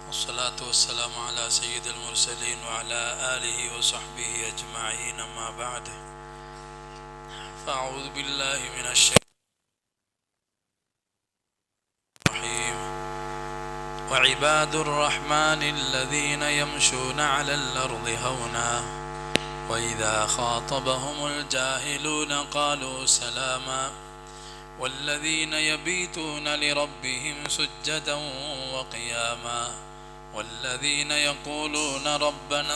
والصلاة والسلام على سيد المرسلين وعلى آله وصحبه أجمعين أما بعد فأعوذ بالله من الشيطان الرجيم وعباد الرحمن الذين يمشون على الأرض هونا وإذا خاطبهم الجاهلون قالوا سلاما والذين يبيتون لربهم سجدا وقياما والذين يقولون ربنا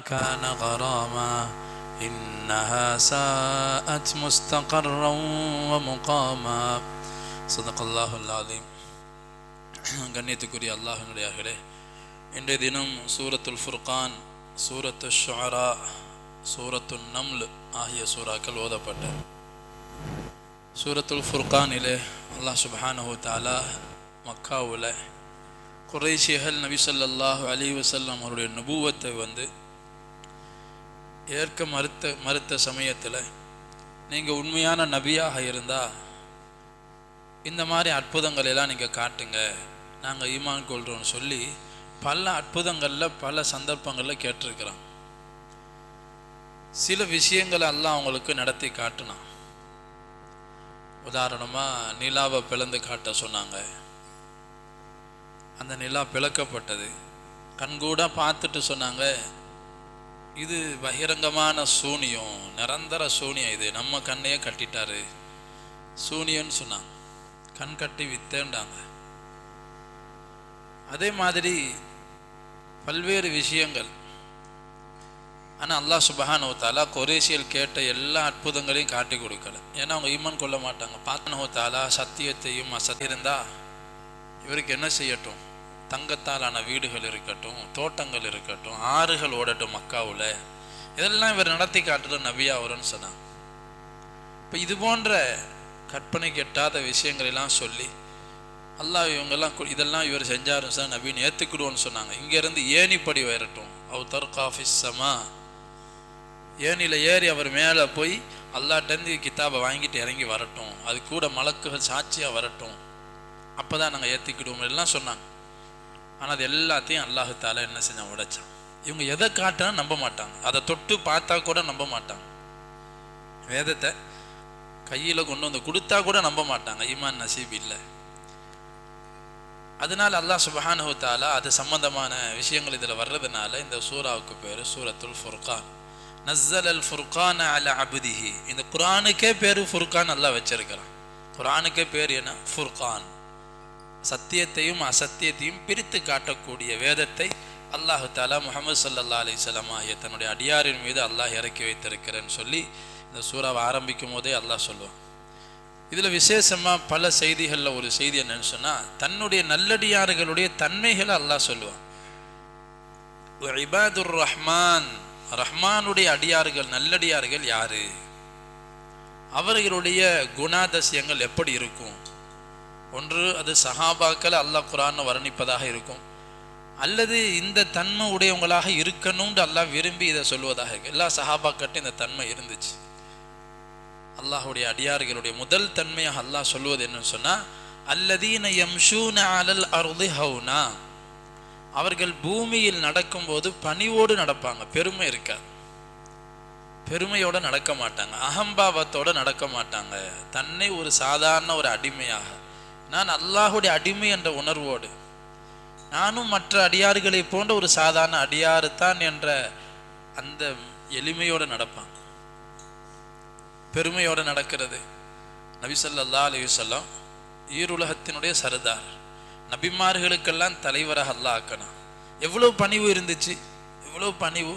كان غراما إنها ساءت مستقرا ومقاما صدق الله العظيم. கண்ணியத்துக்குரிய அல்லாஹ்வினுடையார்களே, இன்றைய தினம் சூரத்துல் ஃபுர்கான், சூரத்து ஷுஅரா, சூரத்து நம்ல் ஆகிய சூறாக்கள் ஓதப்பட்ட சூரத்துல் ஃபுர்கானிலே அல்லாஹ் சுப்ஹானஹு தஆலா மக்காவில் குறைஷிகள் நபி ஸல்லல்லாஹு அலைஹி வஸல்லம் அவருடைய நுபுவத்தை ஏற்க மறுத்த சமயத்தில் நீங்கள் உண்மையான நபியாக இருந்தால் இந்த மாதிரி அற்புதங்கள் எல்லாம் நீங்கள் காட்டுங்க, நாங்கள் ஈமான் கொள்கிறோன்னு சொல்லி பல அற்புதங்களில் பல சந்தர்ப்பங்களில் கேட்டிருக்கிறான். சில விஷயங்களை எல்லாம் அவங்களுக்கு நடத்தி காட்டினான். உதாரணமாக நிலாவை பிளந்து காட்ட சொன்னாங்க. அந்த நிலா பிளக்கப்பட்டது. கண்கூட பார்த்துட்டு சொன்னாங்க, இது பகிரங்கமான சூனியம், நிரந்தர சூனியம், இது நம்ம கண்ணையே கட்டிட்டாரு, சூனியம்னு சொன்னாங்க. கண் கட்டி வித்தேண்டாங்க. அதே மாதிரி பல்வேறு விஷயங்கள். ஆனால் அல்லாஹ் சுப்ஹானஹு தஆலா குறைஷிகள் கேட்ட எல்லா அற்புதங்களையும் காட்டி கொடுக்கல. ஏன்னா அவங்க ஈமான் கொள்ள மாட்டாங்க. சுப்ஹானஹு தஆலா சத்தியத்தையும் அசத்தியம் இருந்தால் இவருக்கு என்ன செய்யட்டும்? தங்கத்தாலான வீடுகள் இருக்கட்டும், தோட்டங்கள் இருக்கட்டும், ஆறுகள் ஓடட்டும் மக்காவில், இதெல்லாம் இவர் நடத்தி காட்டுற நபியா வரும்னு சொன்னாங்க. இப்போ இது போன்ற கற்பனை கெட்டாத விஷயங்களெல்லாம் சொல்லி அல்லாஹ் இவங்கெல்லாம் இதெல்லாம் இவர் செஞ்சாரும் சார் நபின்னு ஏற்றுக்கிடுவோன்னு சொன்னாங்க. இங்கேருந்து ஏணிப்படி வரட்டும், அவ் தர்காஃபிஸ் சமா, ஏனியில் ஏறி அவர் மேலே போய் அல்லாஹ்ட்டேருந்து கிதாபை வாங்கிட்டு இறங்கி வரட்டும், அது கூட மலக்குகள் சாட்சியாக வரட்டும், அப்போ தான் நாங்கள் ஏற்றிக்கிடுவோம் எல்லாம் சொன்னாங்க. ஆனால் அது எல்லாத்தையும் அல்லாஹ் தஆலா என்ன செஞ்சான்? உடைச்சான். இவங்க எதை காட்டினா நம்ப மாட்டாங்க, அதை தொட்டு பார்த்தா கூட நம்ப மாட்டாங்க. வேதத்தை கையில் கொண்டு வந்து கொடுத்தா கூட நம்ப மாட்டாங்க, ஈமான் நசீப் இல்லை. அதனால் அல்லாஹ் சுப்ஹானஹு தஆலா அது சம்பந்தமான விஷயங்கள் இதில் வர்றதுனால இந்த சூராவுக்கு பேர் சூரத்துல் ஃபுர்கான். நஸ்ஸலல் ஃபுர்கான அலா அப்திஹி. இந்த குர்ஆனுக்கே பேர் ஃபுர்கான் அல்லாஹ் வச்சிருக்கிறான். குர்ஆனுக்கே பேர் என்ன? ஃபுர்கான். சத்தியத்தையும் அசத்தியத்தையும் பிரித்து காட்டக்கூடிய வேதத்தை அல்லாஹ் தஆலா முஹம்மது ஸல்லல்லாஹு அலைஹி வஸல்லம் ஆகிய தன்னுடைய அடியாரின் மீது அல்லாஹ் இறக்கி வைத்திருக்கிறேன்னு சொல்லி இந்த சூறாவை ஆரம்பிக்கும் போதே அல்லாஹ் சொல்லுவான். இதில் விசேஷமாக பல செய்திகளில் ஒரு செய்தி என்னன்னு சொன்னால், தன்னுடைய நல்லடியார்களுடைய தன்மைகளை அல்லாஹ் சொல்லுவான். இபாதுர் ரஹ்மான், ரஹ்மானுடைய அடியார்கள் நல்லடியார்கள் யாரு, அவர்களுடைய குணாதிசயங்கள் எப்படி இருக்கும்? ஒன்று அது சஹாபாக்களை அல்லாஹ் குர்ஆன்ல வர்ணிப்பதாக இருக்கும், அல்லது இந்த தன்மை உடையவங்களாக இருக்கணும்னு அல்லாஹ் விரும்பி இதை சொல்வதாக இருக்கு. எல்லா சஹாபாக்கிட்ட இந்த தன்மை இருந்துச்சு. அல்லாஹுடைய அடியார்களுடைய முதல் தன்மையாக அல்லாஹ் சொல்வது என்னன்னு சொன்னா, அல்லதீன யம்ஷூன அலல் அர்தி ஹௌனா, அவர்கள் பூமியில் நடக்கும்போது பணிவோடு நடப்பாங்க, பெருமை இருக்காது, பெருமையோட நடக்க மாட்டாங்க, அகம்பாவத்தோட நடக்க மாட்டாங்க. தன்னை ஒரு சாதாரண ஒரு அடிமையாக, நான் அல்லாஹுடைய அடிமை என்ற உணர்வோடு, நானும் மற்ற அடியார்களை போன்ற ஒரு சாதாரண அடியாறு தான் என்ற அந்த எளிமையோடு நடப்பாங்க, பெருமையோடு நடக்கிறது. நபி ஸல்லல்லாஹு அலைஹி வஸல்லம் ஈருலகத்தினுடைய சர்தார், நபிமார்களுக்கெல்லாம் தலைவராக அல்லாஹ் ஆக்கணும். எவ்வளவு பணிவு இருந்துச்சு, எவ்வளவு பணிவு.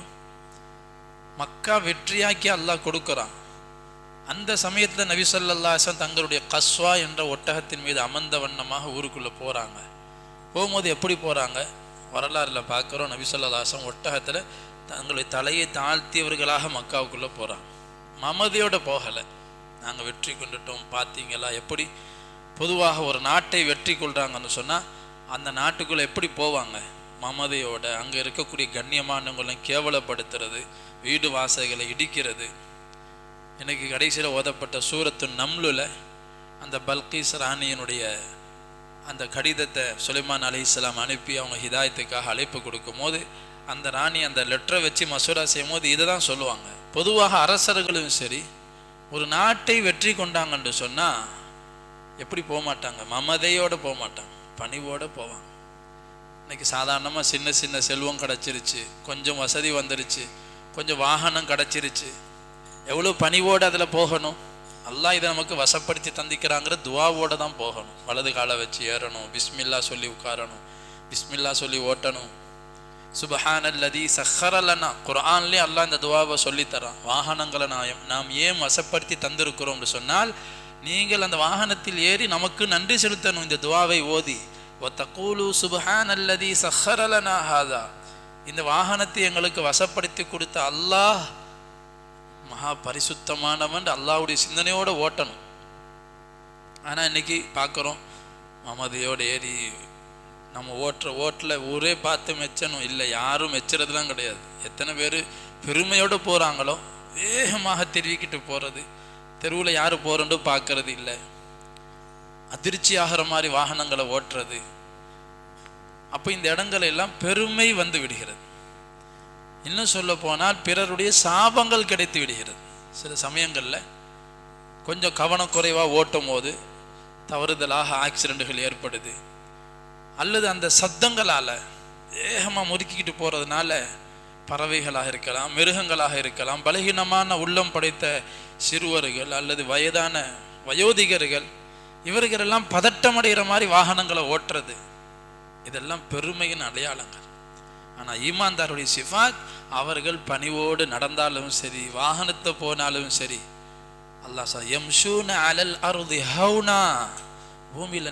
மக்கா வெற்றியாக்கி அல்லாஹ் கொடுக்குறான். அந்த சமயத்தில் நபி ஸல்லல்லாஹு அலைஹி வஸல்லம் தங்களுடைய கஸ்வா என்ற ஒட்டகத்தின் மீது அமர்ந்த வண்ணமாக ஊருக்குள்ளே போகிறாங்க. போகும்போது எப்படி போகிறாங்க? வரலாறுல பார்க்குறோம். நபி ஸல்லல்லாஹு அலைஹி வஸல்லம் ஒட்டகத்தில் தங்களுடைய தலையை தாழ்த்தியவர்களாக மக்காவுக்குள்ளே போகிறாங்க. மமதியோடு போகலை, நாங்கள் வெற்றி கொண்டுட்டோம் பார்த்தீங்களா. எப்படி பொதுவாக ஒரு நாட்டை வெற்றி கொள்கிறாங்கன்னு சொன்னால் அந்த நாட்டுக்குள்ளே எப்படி போவாங்க? மமதையோட. அங்கே இருக்கக்கூடிய கண்ணியமானவங்களையும் கேவலப்படுத்துறது, வீடு வாசல்களை இடிக்கிறது. எனக்கு கடைசியில் ஓதப்பட்ட சூரத்து நம்லுல அந்த பல்கீஸ் ராணியினுடைய அந்த கடிதத்தை சுலைமான் அலைஹிஸ்ஸலாம் அனுப்பி அவங்க ஹிதாயத்துக்காக அழைப்பு கொடுக்கும் போது அந்த ராணி அந்த லெட்டரை வச்சு மசூரா செய்யும் போது இதை தான் சொல்லுவாங்க. பொதுவாக அரசர்களும் சரி ஒரு நாட்டை வெற்றி கொண்டாங்கன்னு சொன்னால் எப்படி போக மாட்டாங்க? மமதையோடு போக மாட்டாங்க, பணிவோடு போவாங்க. இன்னைக்கு சாதாரணமாக சின்ன சின்ன செல்வம் கிடச்சிருச்சு, கொஞ்சம் வசதி வந்துருச்சு, கொஞ்சம் வாகனம் கிடச்சிருச்சு, எவ்வளோ பணிவோடு அதில் போகணும். அல்லாஹ் இதை நமக்கு வசப்படுத்தி தந்திக்கிறாங்கிற துவாவோடு தான் போகணும். வலது காலை வச்சு ஏறணும், பிஸ்மில்லா சொல்லி உட்காரணும், பிஸ்மில்லா சொல்லி ஓட்டணும். சுபஹானல்லதி சஹ்ஹரலனா, குர்ஆன்லேயே அல்லாஹ் இந்த துவாவை சொல்லித்தரான். வாகனங்களை நாம் ஏன் வசப்படுத்தி தந்திருக்கிறோம்னு சொன்னால் நீங்கள் அந்த வாகனத்தில் ஏறி நமக்கு நன்றி செலுத்தணும். இந்த துவாவை ஓதி வத்தகூலு சுபஹானல்லதி சஹ்ஹரலனா ஹாதா, இந்த வாகனத்தை எங்களுக்கு வசப்படுத்தி கொடுத்த அல்லாஹ் மகா பரிசுத்தமானவன், அல்லாஹ்வுடைய சிந்தனையோடு ஓட்டணும். ஆனால் இன்னைக்கு பார்க்குறோம் மமதையோடு ஏறி நம்ம ஓட்டில் ஊரே பார்த்து மெச்சணும் இல்லை, யாரும் மெச்சுறதுலாம் கிடையாது. எத்தனை பேர் பெருமையோடு போகிறாங்களோ வேகமாக தெரிவிக்கிட்டு போகிறது, தெருவில் யார் போகிறோன்னு பார்க்கறது இல்லை, அதிர்ச்சி ஆகிற மாதிரி வாகனங்களை ஓட்டுறது. அப்போ இந்த இடங்கள் எல்லாம் பெருமை வந்து விடுகிறது. இன்னும் சொல்ல போனால் பிறருடைய சாபங்கள் கிடைத்து விடுகிறது. சில சமயங்களில் கொஞ்சம் கவனக்குறைவாக ஓட்டும் போது தவறுதலாக ஆக்சிடெண்ட்டுகள் ஏற்படுது, அல்லது அந்த சத்தங்களால் வேகமாக முறுக்கிக்கிட்டு போகிறதுனால பறவைகளாக இருக்கலாம், மிருகங்களாக இருக்கலாம், பலகீனமான உள்ளம் படைத்த சிறுவர்கள் அல்லது வயதான வயோதிகர்கள், இவர்களெல்லாம் பதட்டமடைகிற மாதிரி வாகனங்களை ஓட்டுறது, இதெல்லாம் பெருமையின் அடையாளங்கள். ஆனால் ஈமான்தாருடைய சிஃபாத், அவர்கள் பணிவோடு நடந்தாலும் சரி வாகனத்தை போனாலும் சரி, அல்லாஹ் யம்ஷூன அலல் அர்தி ஹௌனா, பூமியில்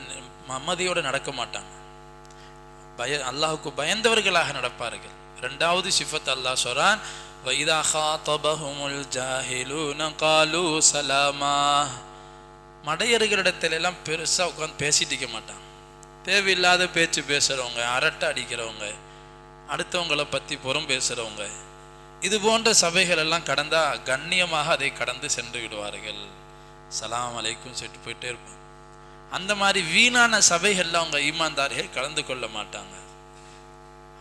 மமதியோடு நடக்க மாட்டாங்க, அல்லாஹுக்கு பயந்தவர்களாக நடப்பார்கள். ரெண்டாவது சிஃபத் அல்லாஹ் சொல்றான், வைதா காதபஹுமுல் ஜாஹிலூன காலூ சலாமா. மடையர்களிடத்துல எல்லாம் பெருசாக உட்காந்து பேசிட்டு இருக்க மாட்டாங்க. தேவையில்லாத பேச்சு பேசுகிறவங்க, அரட்டை அடிக்கிறவங்க, அடுத்தவங்களை பற்றி புறம் பேசுகிறவங்க, இது போன்ற சபைகள் எல்லாம் கடந்தா கண்ணியமாக அதை கடந்து சென்று விடுவார்கள். சலாம் அலைக்கும் சொல்லிட்டு போயிட்டே இருப்பாங்க. அந்த மாதிரி வீணான சபைகளில் அவங்க ஈமான்தார்கள் கலந்து கொள்ள மாட்டாங்க.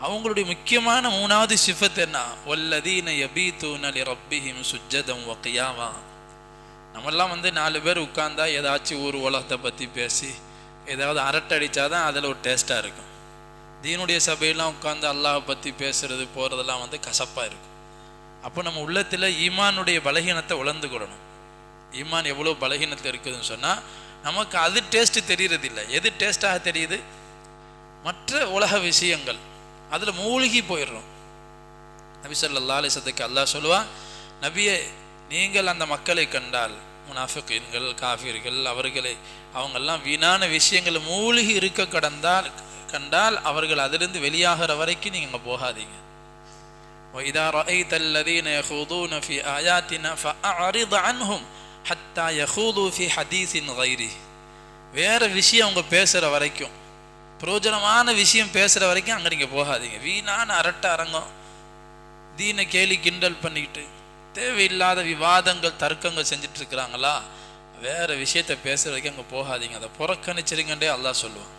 அவங்களுடைய முக்கியமான மூணாவது சிஃபத் என்ன? வல்லதீன யபீதூன லிரப்பிஹிம் சுஜ்ஜதம் வ கியாமா. நம்மெல்லாம் 4 பேர் உட்கார்ந்தா ஏதாச்சும் ஊர் உலகத்தை பற்றி பேசி ஏதாவது அரட்டை அடித்தாதான் அதில் ஒரு டேஸ்ட்டாக இருக்கும். தீனுடைய சபையெல்லாம் உட்காந்து அல்லாஹை பற்றி பேசுறது போகிறதெல்லாம் கசப்பாக இருக்கும். அப்போ நம்ம உள்ளத்தில் ஈமானுடைய பலகீனத்தை உணர்ந்துக்கிடணும். ஈமான் எவ்வளோ பலகீனத்தில் இருக்குதுன்னு சொன்னால் நமக்கு அது டேஸ்ட்டு தெரியறதில்லை. எது டேஸ்ட்டாக தெரியுது? மற்ற உலக விஷயங்கள், அதில் மூழ்கி போயிடுறோம். நபி ஸல்லல்லாஹு அலைஹி வஸல்லம் அல்லாஹ் சொல்லுவான், நபியே நீங்கள் அந்த மக்களை கண்டால், முனாஃபிகீன்கள் காஃபிர்கள், அவங்கெல்லாம் வீணான விஷயங்கள் மூழ்கி இருக்க கண்டால் அவர்கள் அதிலிருந்து வெளியாகிற வரைக்கும் நீங்கள் அங்கே போகாதீங்க. وَإِذَا رَأَيْتَ الَّذِينَ يَخُوضُونَ فِي آيَاتِنَا فَأَعْرِضْ عَنْهُمْ حَتَّى يَخُوضُوا فِي حَدِيثٍ غَيْرِهِ. வேறு விஷயம் அவங்க பேசுகிற வரைக்கும், பிரயோஜனமான விஷயம் பேசுகிற வரைக்கும் அங்கே நீங்கள் போகாதீங்க. வீணான அரட்டை அரங்கம், தீனை கேலி கிண்டல் பண்ணிக்கிட்டு தேவையில்லாத விவாதங்கள் தர்க்கங்கள் செஞ்சுட்டு இருக்கிறாங்களா, வேறு விஷயத்தை பேசுகிற வரைக்கும் அங்கே போகாதீங்க, அதை புறக்கணிச்சிருங்கன்றே அல்லாஹ் சொல்லுவான்.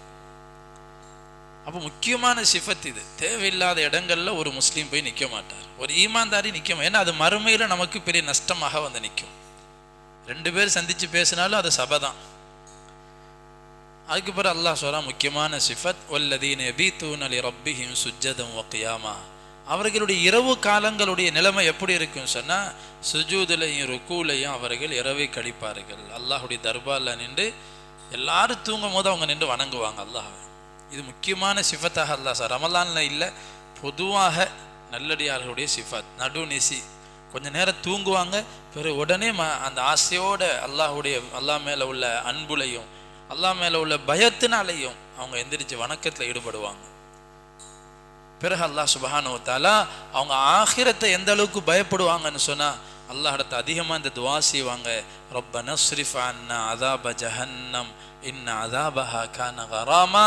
அப்போ முக்கியமான சிஃபத் இது. தேவையில்லாத இடங்களில் ஒரு முஸ்லீம் போய் நிற்க மாட்டார், ஒரு ஈமான்தாரி நிற்க. ஏன்னா அது மறுமையில் நமக்கு பெரிய நஷ்டமாக நிற்கும். 2 பேர் சந்தித்து பேசினாலும் அது சபை தான். அதுக்கு பிறகு அல்லாஹ் சொல்கிறான் முக்கியமான சிஃபத், வல்லதீன யபீதூன லிரப்பிஹிம் சுஜ்ஜதம் வ கியாமா. அவர்களுடைய இரவு காலங்களுடைய நிலைமை எப்படி இருக்குன்னு சொன்னால், சுஜூதுலையும் ருக்கூலையும் அவர்கள் இரவை கழிப்பார்கள். அல்லாஹுடைய தர்பாரில் நின்று எல்லாரும் தூங்கும் போது அவங்க நின்று வணங்குவாங்க அல்லாஹ். இது முக்கியமான சிஃபத்தாக அல்லாஹ் சார் ரமலானில் இல்லை, பொதுவாக நல்லடியார்களுடைய சிஃபத். நடுநிசி கொஞ்ச நேரம் தூங்குவாங்க, பிறகு உடனே அந்த ஆசையோட அல்லாஹ் மேலே உள்ள அன்புலையும் அல்லாஹ் மேலே உள்ள பயத்தினாலையும் அவங்க எந்திரிச்சு வணக்கத்தில் ஈடுபடுவாங்க. பிறகு அல்லாஹ் சுப்ஹானஹு வ தஆலா அவங்க ஆகிரத்தை எந்த அளவுக்கு பயப்படுவாங்கன்னு சொன்னால் அல்லாஹ் இடத்த அதிகமாக இந்த துவா செய்வாங்க. ரப்பனா ஸ்ரிஃப் அன்னா அஸாப ஜஹன்னம் இன்ன அஸாபஹா கான கராமா.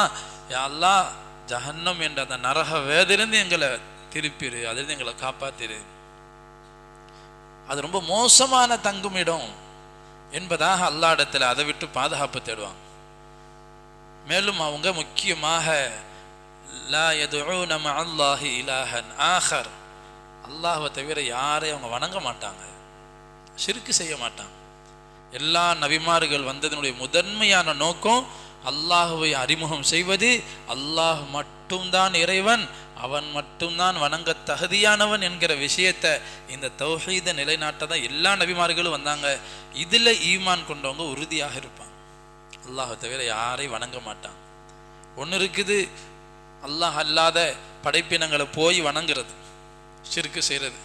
யா அல்லாஹ், ஜஹன்னம் என்ற அந்த நரக வேதிலிருந்து எங்களை திருப்பிடு, அதிலிருந்து எங்களை காப்பாத்திரு. அது ரொம்ப மோசமான தங்குமிடம் என்பதாக அல்லாஹ் இடத்துல அதை விட்டு பாதுகாப்பு தேடுவாங்க. மேலும் அவங்க முக்கியமாக லா யதுஊன மஅல்லாஹி இலாஹன் ஆஹர், அல்லாஹ்வை தவிர யாரையும் அவங்க வணங்க மாட்டாங்க, ஷிர்க் செய்ய மாட்டாங்க. எல்லா நபிமார்கள் வந்ததனுடைய முதன்மையான நோக்கம் அல்லாஹ்வை அறிமுகம் செய்வது. அல்லாஹ் மட்டும்தான் இறைவன், அவன் மட்டும்தான் வணங்க தகுதியானவன் என்கிற விஷயத்தை, இந்த தௌஹீதை நிலைநாட்ட தான் எல்லா நபிமார்களும் வந்தாங்க. இதில் ஈமான் கொண்டவங்க உறுதியாக இருப்பாங்க, அல்லாஹை தவிர யாரையும் வணங்க மாட்டாங்க. ஒன்று இருக்குது, அல்லாஹ் அல்லாத படைப்பினங்களை போய் வணங்குறது, ஷிர்க் செய்கிறது.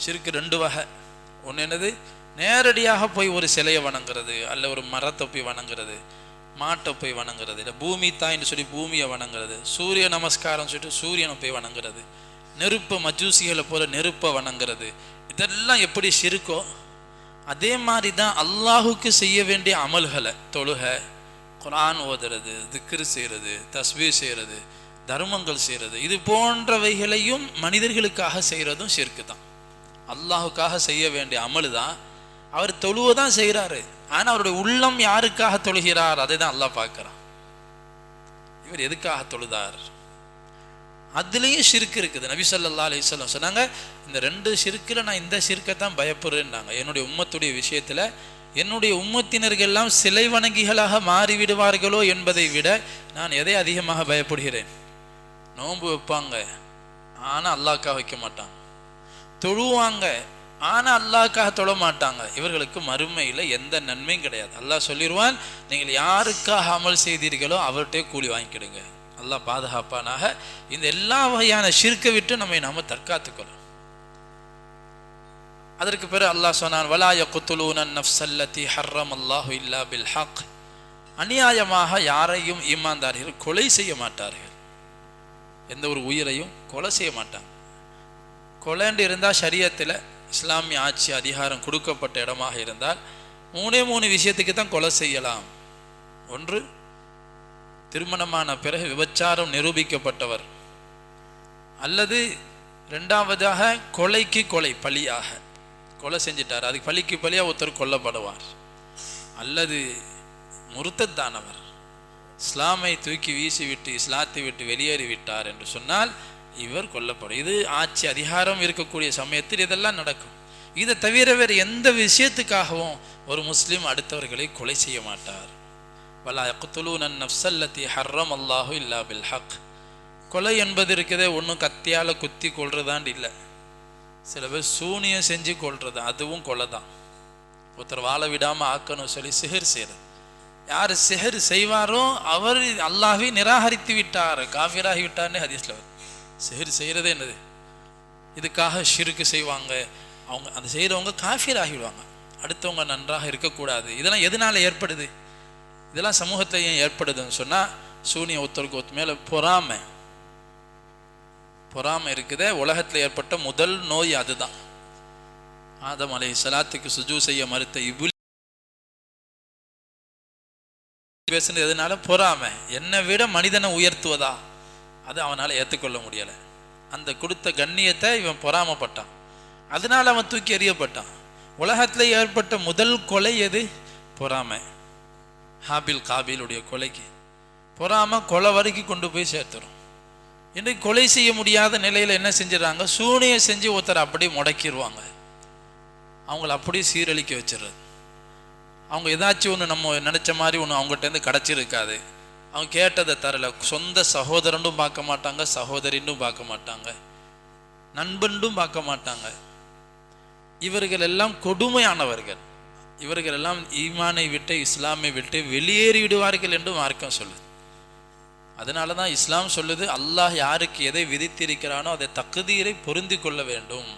ஷிர்க் ரெண்டு வகை. ஒன்று என்னது, நேரடியாக போய் ஒரு சிலையை வணங்குறது, அல்ல ஒரு மரத்தை போய் வணங்குறது, மாட்டை போய் வணங்குறது, இல்லை பூமி தாயின்னு சொல்லி பூமியை வணங்குறது, சூரிய நமஸ்காரம் சொல்லிட்டு சூரியனை போய் வணங்குறது, நெருப்பை மஜூசிகளை போல நெருப்பை வணங்குறது. இதெல்லாம் எப்படி ஷிர்க்கோ அதே மாதிரி தான் அல்லாஹுக்கு செய்ய வேண்டிய அமல்களை, தொழுகை, குர்ஆன் ஓதுறது, திக்ர் செய்கிறது, தஸ்பீஹ் செய்கிறது, தர்மங்கள் செய்கிறது, இது போன்றவைகளையும் மனிதர்களுக்காக செய்கிறதும் ஷிர்க்கு தான். அல்லாஹுக்காக செய்ய வேண்டிய அமல் தான். அவர் தொழுவதான் செய்கிறாரு, ஆனால் அவருடைய உள்ளம் யாருக்காக தொழுகிறார் அதை தான் அல்லாஹ் பார்க்குறான். இவர் எதுக்காக தொழுதார், அதுலேயும் ஷிர்க் இருக்குது. நபி ஸல்லல்லாஹு அலைஹி வஸல்லம் சொன்னாங்க, இந்த ரெண்டு ஷிர்க்கில் நான் இந்த ஷிர்க்கை தான் பயப்படுறேன்னாங்க. என்னுடைய உம்மத்துடைய விஷயத்தில் என்னுடைய உம்மத்தினர்கள் எல்லாம் சிலை வணங்கிகளாக மாறிவிடுவார்களோ என்பதை விட நான் எதை அதிகமாக பயப்படுகிறேன். நோன்பு வைப்பாங்க, ஆனால் அல்லாஹ்க்காக வைக்க மாட்டாங்க. தொழுவாங்க, ஆனால் அல்லாஹ்க்காக தொழ மாட்டாங்க. இவர்களுக்கு மறுமையில் எந்த நன்மையும் கிடையாது. அல்லாஹ் சொல்லிடுவான், நீங்கள் யாருக்காக அமல் செய்தீர்களோ அவர்கிட்டே கூலி வாங்கிக்கிடுங்க. அல்லாஹ் பாதுகாப்பானாக. இந்த எல்லா வகையான ஷிர்க்கை விட்டு நாம் தற்காத்துக்கொள்ளும். அதற்கு பிறகு அல்லாஹ் சொன்னான், வலா யக்துலூன நஃப்ஸல்லதி ஹர்ரமல்லாஹு இல்லா பில் ஹக். அநியாயமாக யாரையும் ஈமான்தார்கள் கொலை செய்ய மாட்டார்கள். எந்த ஒரு உயிரையும் கொலை செய்ய மாட்டாங்க. கொலைண்டு இருந்தால் ஷரியத்தில் இஸ்லாமிய ஆட்சி அதிகாரம் கொடுக்கப்பட்ட இடமாக இருந்தால் மூணு விஷயத்துக்கு தான் கொலை செய்யலாம். ஒன்று, திருமணமான பிறகு விபச்சாரம் நிரூபிக்கப்பட்டவர், அல்லது ரெண்டாவதாக கொலைக்கு கொலை பழியாக கொலை செஞ்சிட்டார், அதுக்கு பழிக்கு பழியாக ஒருத்தர் கொல்லப்படுவார், அல்லது முர்த்தத்தானவர் இஸ்லாமை தூக்கி வீசிவிட்டு இஸ்லாத்தை விட்டு வெளியேறிவிட்டார் என்று சொன்னால் இவர் கொல்லப்படும். இது ஆட்சி அதிகாரம் இருக்கக்கூடிய சமயத்தில் இதெல்லாம் நடக்கும். இதை தவிர வேறு எந்த விஷயத்துக்காகவும் ஒரு முஸ்லீம் அடுத்தவர்களை கொலை செய்ய மாட்டார். வலா யக்துலூன நஃப்ஸல்லதி ஹர்ரமல்லாஹு இல்லா பில் ஹக். கொலை என்பது இருக்குதே, ஒன்றும் கத்தியால் குத்தி கொள்றதாண்டு இல்லை. சில பேர் சூனியம் செஞ்சு கொள்றது, அதுவும் கொலை தான். ஒருத்தர் வாழ விடாமல் ஆக்கணும் சொல்லி சிஹர் செய்கிறது. யார் சிஹர் செய்வாரோ அவர் அல்லாஹ்வை நிராகரித்து விட்டார், காஃபிராகி விட்டார்னே ஹதீஸ்ல வரும். சிஹர் செய்கிறதே என்னது, இதுக்காக ஷிர்க்கு செய்வாங்க. அவங்க அந்த செய்கிறவங்க காஃபிர் ஆகிவிடுவாங்க, அடுத்தவங்க நன்றாக இருக்கக்கூடாது. இதெல்லாம் எதனால் ஏற்படுது, இதெல்லாம் சமூகத்தில் ஏன் ஏற்படுதுன்னு சொன்னால், சூனிய ஒருத்தருக்கு ஒருத்தர் மேலே பொறாமை இருக்குதே. உலகத்தில் ஏற்பட்ட முதல் நோய் அதுதான். ஆதம் அலைஹிஸ்ஸலாத்துக்கு சுஜூ செய்ய மறுத்த இப்லீஸ் பேசுனது எதனால, பொறாமை. என்னை விட மனிதனை உயர்த்துவதா, அது அவனால் ஏற்றுக்கொள்ள முடியலை. அந்த கொடுத்த கண்ணியத்தை இவன் பொறாமப்பட்டான், அதனால் அவன் தூக்கி எறியப்பட்டான். உலகத்தில் ஏற்பட்ட முதல் கொலை எது, பொறாமை. ஹாபில் காபிலுடைய கொலைக்கு பொறாமை கொலை வரைக்கும் கொண்டு போய் சேர்த்துரும். இன்றைக்கு கொலை செய்ய முடியாத நிலையில் என்ன செஞ்சிடறாங்க, சூனியம் செஞ்சு ஒருத்தரை அப்படியே முடக்கிடுவாங்க, அவங்கள அப்படியே சீரழிக்க வச்சிடுறது. அவங்க ஏதாச்சும் ஒன்று நம்ம நினச்ச மாதிரி ஒன்று அவங்ககிட்டேருந்து கிடச்சிருக்காது, அவங்க கேட்டதை தரல. சொந்த சகோதரனும் பார்க்க மாட்டாங்க, சகோதரின்னும் பார்க்க மாட்டாங்க, நண்பன்டும் பார்க்க மாட்டாங்க. இவர்கள் எல்லாம் கொடுமையானவர்கள். இவர்கள் எல்லாம் ஈமானை விட்டு இஸ்லாமை விட்டு வெளியேறி விடுவார்கள் என்று மார்க்கம் சொல்லுது. அதனால தான் இஸ்லாம் சொல்லுது, அல்லாஹ் யாருக்கு எதை விதித்திருக்கிறானோ அதை தக்தீரை பொருந்தி கொள்ள வேண்டும்.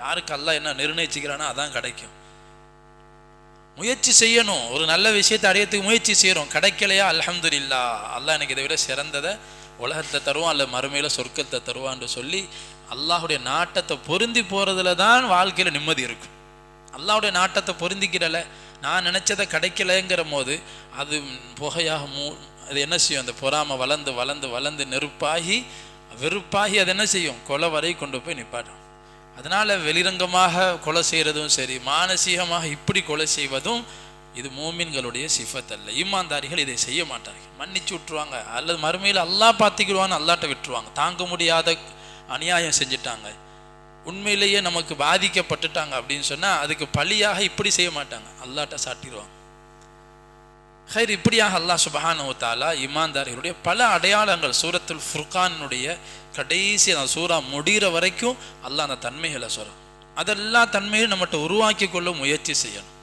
யாருக்கு அல்லாஹ் என்ன நிர்ணயிச்சுக்கிறானோ அதான் கிடைக்கும். முயற்சி செய்யணும், ஒரு நல்ல விஷயத்தை அடையத்துக்கு முயற்சி செய்யறோம், கிடைக்கலையா அல்ஹம்துலில்லாஹ், அல்லாஹ் எனக்கு இதை விட சிறந்ததை உலகத்தை தருவான் அல்ல மறுமையில் சொர்க்கத்தை தருவான்னு சொல்லி அல்லாஹுடைய நாட்டத்தை பொருந்தி போகிறதுல தான் வாழ்க்கையில் நிம்மதி இருக்கும். அல்லாஹுடைய நாட்டத்தை பொருந்திக்கிறல, நான் நினச்சதை கிடைக்கலைங்கிற போது அது புகையாக அது என்ன செய்யும், அந்த பொறாமை வளர்ந்து வளர்ந்து வளர்ந்து நெருப்பாகி வெறுப்பாகி அது என்ன செய்யும், கொலை வரை கொண்டு போய் நிப்பாட்டும். அதனால் வெளிரங்கமாக கொலை செய்கிறதும் சரி, மானசீகமாக இப்படி கொலை செய்வதும் இது மூமின்களுடைய சிஃபத் அல்ல. ஈமான்தாரிகள் இதை செய்ய மாட்டார்கள், மன்னிச்சு விட்டுருவாங்க. அல்லது மறுமையில் அல்லாஹ் பார்த்துக்கிடுவான்னு அல்லாட்ட விட்டுருவாங்க. தாங்க முடியாத அநியாயம் செஞ்சுட்டாங்க, உண்மையிலேயே நமக்கு பாதிக்கப்பட்டுட்டாங்க அப்படின்னு சொன்னால் அதுக்கு பழியாக இப்படி செய்ய மாட்டாங்க, அல்லாட்ட சாட்டிடுவாங்க. ஹைர், இப்படியாக அல்லாஹ் சுப்ஹானஹு வ தஆலா ஈமான்தாரிகளுடைய பல அடையாளங்கள் சூரத்துல் ஃபுர்கானுடைய கடைசி அந்த சூரா முடிகிற வரைக்கும் அல்லாஹ் அந்த தன்மைகளை சொல்கிறான். அதெல்லாம் தன்மையை நம்மகிட்ட உருவாக்கி கொள்ள முயற்சி செய்யணும்.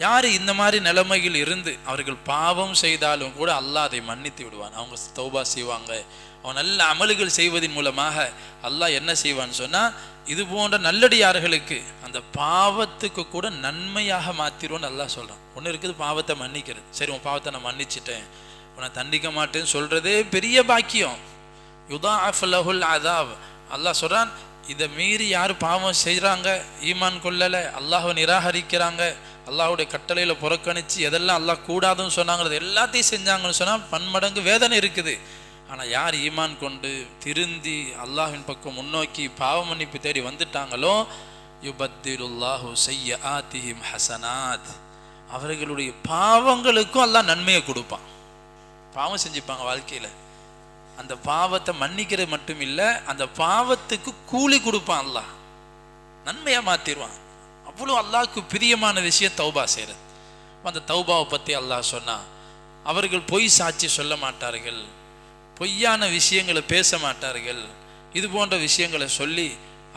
யார் இந்த மாதிரி நிலைமையில் இருந்து அவர்கள் பாவம் செய்தாலும் கூட அல்லாஹ் அதை மன்னித்து விடுவான். அவங்க தௌபா செய்வாங்க, அவன் நல்ல அமல்கள் செய்வதன் மூலமாக அல்லாஹ் என்ன செய்வான்னு சொன்னால் இது போன்ற நல்லடியார்களுக்கு அந்த பாவத்துக்கு கூட நன்மையாக மாற்றிடுவோன்னு அல்லாஹ் சொல்கிறான். ஒன்று இருக்குது பாவத்தை மன்னிக்கிறது. சரி, உன் பாவத்தை நான் மன்னிச்சிட்டேன், உன்னை தண்டிக்க மாட்டேன்னு சொல்கிறதே பெரிய பாக்கியம். யுதாஅஃப் லஹுல் அஸாப் அல்லாஹ் சொல்கிறான். இதை மீறி யார் பாவம் செய்கிறாங்க, ஈமான் கொள்ளலை, அல்லாஹ்வை நிராகரிக்கிறாங்க, அல்லாஹுடைய கட்டளையில் புறக்கணித்து எதெல்லாம் அல்லாஹ் கூடாதுன்னு சொன்னாங்களோ அது எல்லாத்தையும் செஞ்சாங்கன்னு சொன்னால் பன்மடங்கு வேதனை இருக்குது. ஆனால் யார் ஈமான் கொண்டு திருந்தி அல்லாஹ்வின் பக்கம் முன்னோக்கி பாவ மன்னிப்பு தேடி வந்துட்டாங்களோ யுபத்திலுல்லாஹு ஸய்யிஆத்திஹிம் ஹஸனாத், அவர்களுடைய பாவங்களுக்கும் அல்லாஹ் நன்மையை கொடுப்பான். பாவம் செஞ்சுப்பாங்க வாழ்க்கையில், அந்த பாவத்தை மன்னிக்கிறது மட்டும் இல்லை, அந்த பாவத்துக்கு கூலி கொடுப்பான், அல்லாஹ் நன்மையாக மாற்றிடுவான். அவ்வளோ அல்லாஹ்க்கு பிரியமான விஷயம் தௌபா செய்கிறது. அந்த தௌபாவை பற்றி அல்லாஹ் சொன்னா, அவர்கள் பொய் சாட்சி சொல்ல மாட்டார்கள், பொய்யான விஷயங்களை பேச மாட்டார்கள், இது போன்ற விஷயங்களை சொல்லி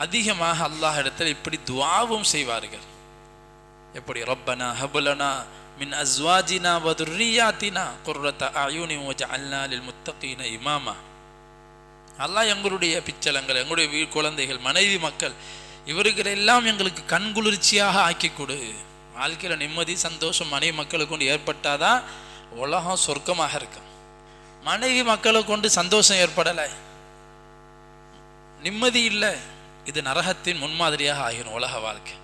அதிகமாக அல்லாஹ் இடத்துல இப்படி துஆவும் செய்வார்கள். எப்படி ரப்பனா ஹப்லனா மின் அஸ்வாஜினா வ துர்ரியாத்தினா குர்ரத அயூனி வஜஅல்னா லில் முத்தகீன இமாமா. அல்லாஹ் எங்களுடைய பிச்சலங்கள், எங்களுடைய குழந்தைகள், மனைவி மக்கள் இவர்களெல்லாம் எங்களுக்கு கண்குளிர்ச்சியாக ஆக்கி கொடு. வாழ்க்கையில் நிம்மதி சந்தோஷம் மனைவி மக்களை கொண்டு ஏற்பட்டாதான் உலகம் சொர்க்கமாக இருக்கும். மனைவி மக்களை கொண்டு சந்தோஷம் ஏற்படலை, நிம்மதி இல்லை, இது நரகத்தின் முன்மாதிரியாக ஆகிரும் உலக வாழ்க்கை.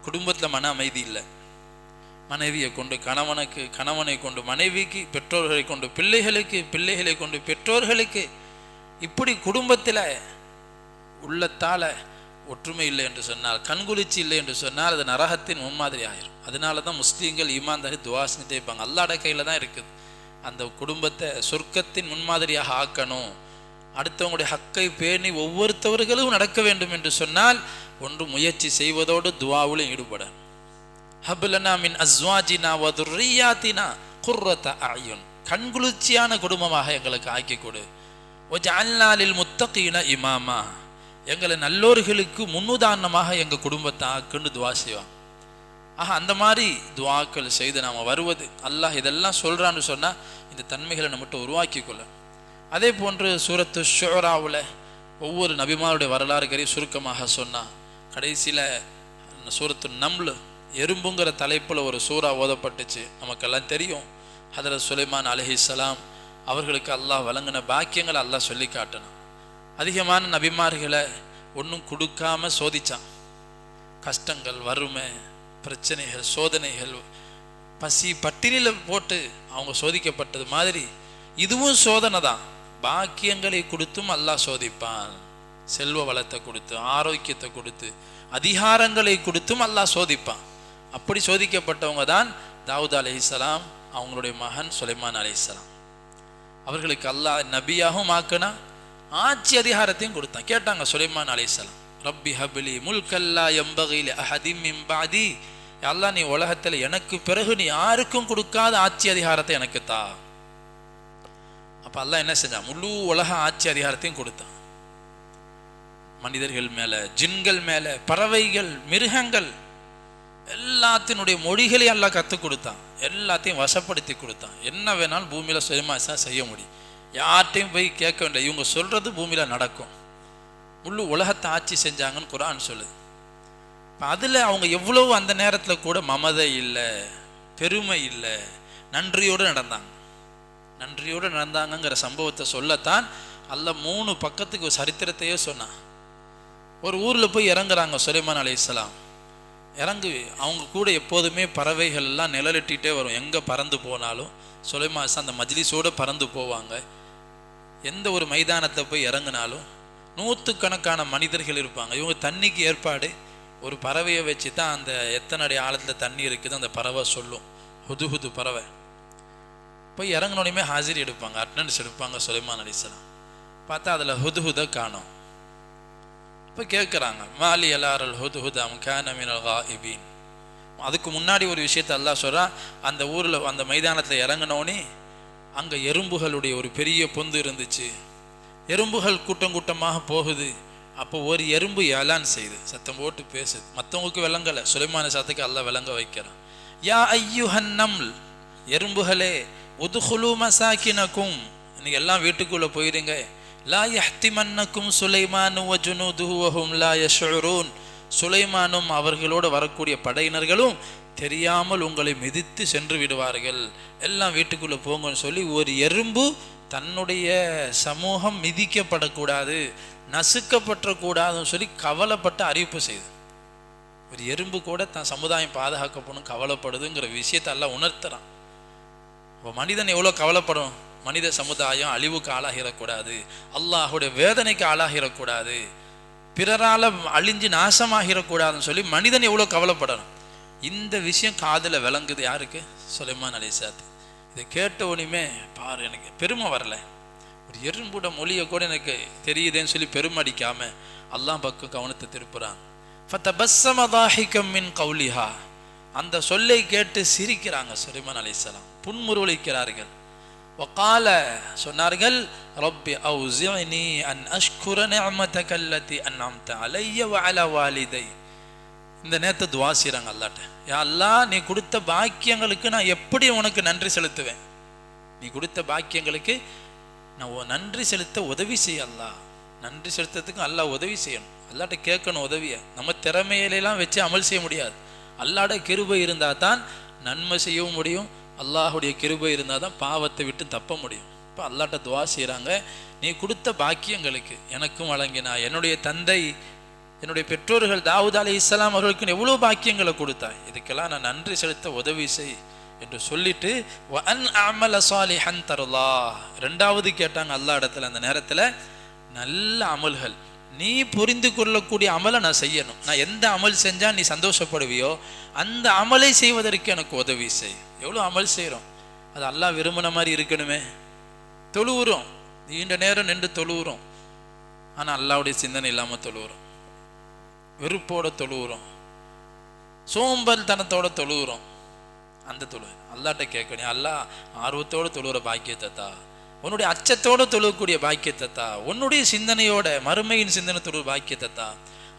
குடும்பத்தில் மன அமைதி இல்லை, மனைவியை கொண்டு கணவனுக்கு, கணவனை கொண்டு மனைவிக்கு, பெற்றோர்களை கொண்டு பிள்ளைகளுக்கு, பிள்ளைகளை கொண்டு பெற்றோர்களுக்கு, இப்படி குடும்பத்தில் உள்ளத்தால் ஒற்றுமை இல்லை என்று சொன்னால், கண்குளிர்ச்சி இல்லை என்று சொன்னால் அது நரகத்தின் முன்மாதிரி ஆகிரும். அதனால தான் முஸ்லீம்கள் ஈமான்தாரி துஆ செஞ்சுட்டே இருப்பாங்க. அல்லாஹ்ட கையில் தான் இருக்குது. அந்த குடும்பத்தை சொர்க்கத்தின் முன்மாதிரியாக ஆக்கணும், அடுத்தவங்களுடைய ஹக்கை பேணி ஒவ்வொருத்தவர்களும் நடக்க வேண்டும் என்று சொன்னால் ஒன்று முயற்சி செய்வதோடு துஆவிலும் ஈடுபட. ஹப்லனா மின் அஸ்வாஜினா வ துர்ரியாத்தினா குர்ரத அயூன், கண்குளிர்ச்சியான குடும்பமாக எங்களுக்கு ஆக்கி கொடு. வஜஅல்னா லில் முத்தகீன இமாமா, எங்களை நல்லோர்களுக்கு முன்னுதாரணமாக எங்கள் குடும்பத்தை ஆக்குன்னு துஆ செய்வாங்க. ஆக அந்த மாதிரி துஆக்கள் செய்து நாம் வருவது, அல்லாஹ் இதெல்லாம் சொல்கிறான்னு சொன்னால் இந்த தன்மைகளை நம்மகிட்ட உருவாக்கி கொள்ள. அதே போன்று சூரத்து ஷுஆராவில் ஒவ்வொரு நபிமாருடைய வரலாறுகளையும் சுருக்கமாக சொன்னால், கடைசியில் சூரத்து நம்ல் எறும்புங்கிற தலைப்பில் ஒரு சூறா ஓதப்பட்டுச்சு. நமக்கெல்லாம் தெரியும், ஹதரத் சுலைமான் அலைஹிஸ்ஸலாம் அவர்களுக்கு அல்லாஹ் வழங்கின பாக்கியங்களை அல்லாஹ் சொல்லி காட்டணும். அதிகமான நபிமார்களை ஒன்றும் கொடுக்காம சோதிச்சான். கஷ்டங்கள், வறுமை, பிரச்சனைகள், சோதனைகள், பசி பட்டினியில் போட்டு அவங்க சோதிக்கப்பட்டது மாதிரி இதுவும் சோதனை தான். பாக்கியங்களை கொடுத்தும் அல்லாஹ் சோதிப்பான், செல்வ வளத்தை கொடுத்து, ஆரோக்கியத்தை கொடுத்து, அதிகாரங்களை கொடுத்தும் அல்லாஹ் சோதிப்பான். அப்படி சோதிக்கப்பட்டவங்க தான் தாவூத் அலைஹிஸ்ஸலாம், அவங்களுடைய மகன் சுலைமான் அலைஹிஸ்ஸலாம். அவர்களுக்கு அல்லாஹ் நபியாகவும் ஆக்கினா, ஆட்சி அதிகாரத்தையும் கொடுத்தான். கேட்டாங்க சுலைமான் அலைஹிஸ்ஸலாம், ரப்பி ஹப்லி முல்கல்லா யம்பகி லி அஹதின் மின் பஅதி, அல்லாஹ் நீ உலகத்தில் எனக்கு பிறகு நீ யாருக்கும் கொடுக்காத ஆட்சி அதிகாரத்தை எனக்கு தா. அப்போ அல்லாஹ் என்ன செஞ்சான், முழு உலக ஆட்சி அதிகாரத்தையும் கொடுத்தான். மனிதர்கள் மேலே, ஜின்கள் மேலே, பறவைகள், மிருகங்கள் எல்லாத்தினுடைய மொழிகளையும் அல்லாஹ் கற்றுக் கொடுத்தான், எல்லாத்தையும் வசப்படுத்தி கொடுத்தான். என்ன வேணாலும் பூமியில் சுயமாக செய்ய முடியும், யார்ட்டையும் போய் கேட்க வேண்டிய, இவங்க சொல்கிறது பூமியில் நடக்கும். முழு உலகத்தை ஆட்சி செஞ்சாங்கன்னு குர்ஆன் சொல்லுது. இப்போ அதில் அவங்க எவ்வளவு அந்த நேரத்தில் கூட மமதை இல்லை, பெருமை இல்லை, நன்றியோடு நடந்தாங்க. நன்றியோடு நடந்தாங்கங்கிற சம்பவத்தை சொல்லத்தான் அல்லாஹ் 3 பக்கத்துக்கு ஒரு சரித்திரத்தையே சொன்னான். ஒரு ஊரில் போய் இறங்குறாங்க சுலைமான் அலைஹிஸ்ஸலாம். இறங்கு அவங்க கூட எப்போதுமே பறவைகள்லாம் நிழலிட்டிகிட்டே வரும். எங்கே பறந்து போனாலும் சுலைமான் அந்த மஜ்லிஸோடு பறந்து போவாங்க. எந்த ஒரு மைதானத்தில் போய் இறங்கினாலும் 100கணக்கான மனிதர்கள் இருப்பாங்க. இவங்க தண்ணிக்கு ஏற்பாடு ஒரு பறவையை வச்சு தான் அந்த எத்தனை அடி ஆழத்தில் தண்ணி இருக்குது அந்த பறவை சொல்லும். ஹுதுஹுது பறவை. போய் இறங்கினோடனே ஹாஜரி எடுப்பாங்க, அட்டண்டன்ஸ் எடுப்பாங்க. சுலைமான் அலைஹிஸ்ஸலாம் பார்த்தா அதில் ஹுதுஹுதை காணோம். இப்போ கேட்குறாங்க, மாலி அலாரல் ஹுதுஹுத் அம் கான மினல் காயிபீன். அதுக்கு முன்னாடி ஒரு விஷயத்தை அல்லாஹ் சொல்கிறான். அந்த ஊரில் அந்த மைதானத்தில் இறங்கினோடனே அங்கே எறும்புகளுடைய ஒரு பெரிய பொந்து இருந்துச்சு. எறும்புகள் கூட்டம் கூட்டமாக போகுது. அப்போ ஒரு எறும்பு ஏலான் செய்து சத்தம் போட்டு பேசுது. மற்றவங்களுக்கு விளங்கலை, சுலைமான சத்தத்துக்கு அல்லாஹ் விளங்க வைக்கிறான். யா ஐயுஹன் நம்ல், எறும்புகளே, உதுகுலு மசாக்கினக்கும், இன்னைக்கு எல்லாம் வீட்டுக்குள்ளே போயிடுங்க. லா யஹ்திமன்னக்கும் சுலைமானு வ ஜுனூதுஹு வ ஹும் லா யஷ்உரூன், சுலைமானும் அவர்களோடு வரக்கூடிய படையினர்களும் தெரியாமல் உங்களை மிதித்து சென்று விடுவார்கள், எல்லாம் வீட்டுக்குள்ளே போங்கன்னு சொல்லி ஒரு எறும்பு தன்னுடைய சமூகம் மிதிக்கப்படக்கூடாது, நசுக்கப்பட்டக்கூடாதுன்னு சொல்லி கவலைப்பட்டு அறிவிப்பு செய்து. ஒரு எறும்பு கூட தன் சமுதாயம் பாதுகாக்கப்படும் கவலைப்படுதுங்கிற விஷயத்தை எல்லாம் உணர்த்துறான். இப்போ மனிதன் எவ்வளோ கவலைப்படும், மனித சமுதாயம் அழிவுக்கு ஆளாகிடக்கூடாது, அல்லாஹுடைய வேதனைக்கு ஆளாகிடக்கூடாது, பிறரால் அழிஞ்சு நாசமாகிடக்கூடாதுன்னு சொல்லி மனிதன் எவ்வளோ கவலைப்படணும். இந்த விஷயம் காதில் விளங்குது யாருக்கு? சுலைமான் அலைஹிஸ்ஸலாம். இதை கேட்ட உடனே பாரு, எனக்கு பெருமை வரல, ஒரு எறும்புட மொழியை கூட எனக்கு தெரியுதேன்னு சொல்லி பெருமை அடிக்காம அல்லாஹ் பக்கம் கவனத்தை திருப்புறாங்க. ஃபதபஸ்ஸம தாஹிகம் மின் கௌலிஹா, அந்த சொல்லை கேட்டு சிரிக்கிறாங்க சுலைமான் அலைஹிஸ்ஸலாம், புன்முறுவலிக்கிறார்கள். வகால, சொன்னார்கள், ரப்பி அவுஸிஅனி அன் அஷ்குர நிஅமதக அல்லதி அன்அம்த அலைய வ அலா வாலிதை. இந்த நேரத்தை துவா செய்கிறாங்க அல்லாட்ட. யா அல்லாஹ், நீ கொடுத்த பாக்கியங்களுக்கு நான் எப்படி உனக்கு நன்றி செலுத்துவேன்? நீ கொடுத்த பாக்கியங்களுக்கு நான் நன்றி செலுத்த உதவி செய்ய அல்லாஹ். நன்றி செலுத்துறதுக்கு அல்லாஹ் உதவி செய்யணும். அல்லாட்ட கேட்கணும் உதவியை. நம்ம திறமையிலெல்லாம் வச்சு அமல் செய்ய முடியாது. அல்லாட கிருபை இருந்தால் தான் நன்மை செய்யவும் முடியும், அல்லாஹுடைய கிருபை இருந்தால் தான் பாவத்தை விட்டு தப்ப முடியும். இப்போ அல்லாட்ட துவா செய்கிறாங்க, நீ கொடுத்த பாக்கியங்களுக்கு எனக்கும் வழங்கினா, என்னுடைய தந்தை என்னுடைய பெற்றோர்கள் தாவூத் அலைஹிஸ்ஸலாம் அவர்களுக்கு எவ்வளோ பாக்கியங்களை கொடுத்தாய், இதுக்கெல்லாம் நான் நன்றி செலுத்த உதவி செய் என்று சொல்லிட்டு வ அன் அமல சாலிஹன் தர்லா, ரெண்டாவது கேட்டாங்க அல்லாஹ் இடத்துல. அந்த நேரத்தில் நல்ல அமல்கள், நீ புரிந்து கொள்ளக்கூடிய அமலை நான் செய்யணும். நான் எந்த அமல் செஞ்சால் நீ சந்தோஷப்படுவியோ அந்த அமலை செய்வதற்கு எனக்கு உதவி செய். எவ்வளோ அமல் செய்கிறோம், அது அல்லாஹ் விரும்பின மாதிரி இருக்கணுமே. தொழுவுறோம், நீண்ட நேரம் நின்று தொழுவுறோம், ஆனால் அல்லாஹ்வுடைய சிந்தனை இல்லாமல் தொழுவுறோம், வெறுப்போட தொழுவுறோம், சோம்பல் தனத்தோட தொழுவுறோம். அந்த தொழு அல்லாட்ட கேட்கணும், அல்லாஹ் ஆர்வத்தோடு தொழுகிற பாக்கியத்தை தா, உன்னுடைய அச்சத்தோடு தொழுகக்கூடிய பாக்கியத்தை தா, உன்னுடைய சிந்தனையோட மறுமையின் சிந்தனை தொழு பாக்கியத்தை தா.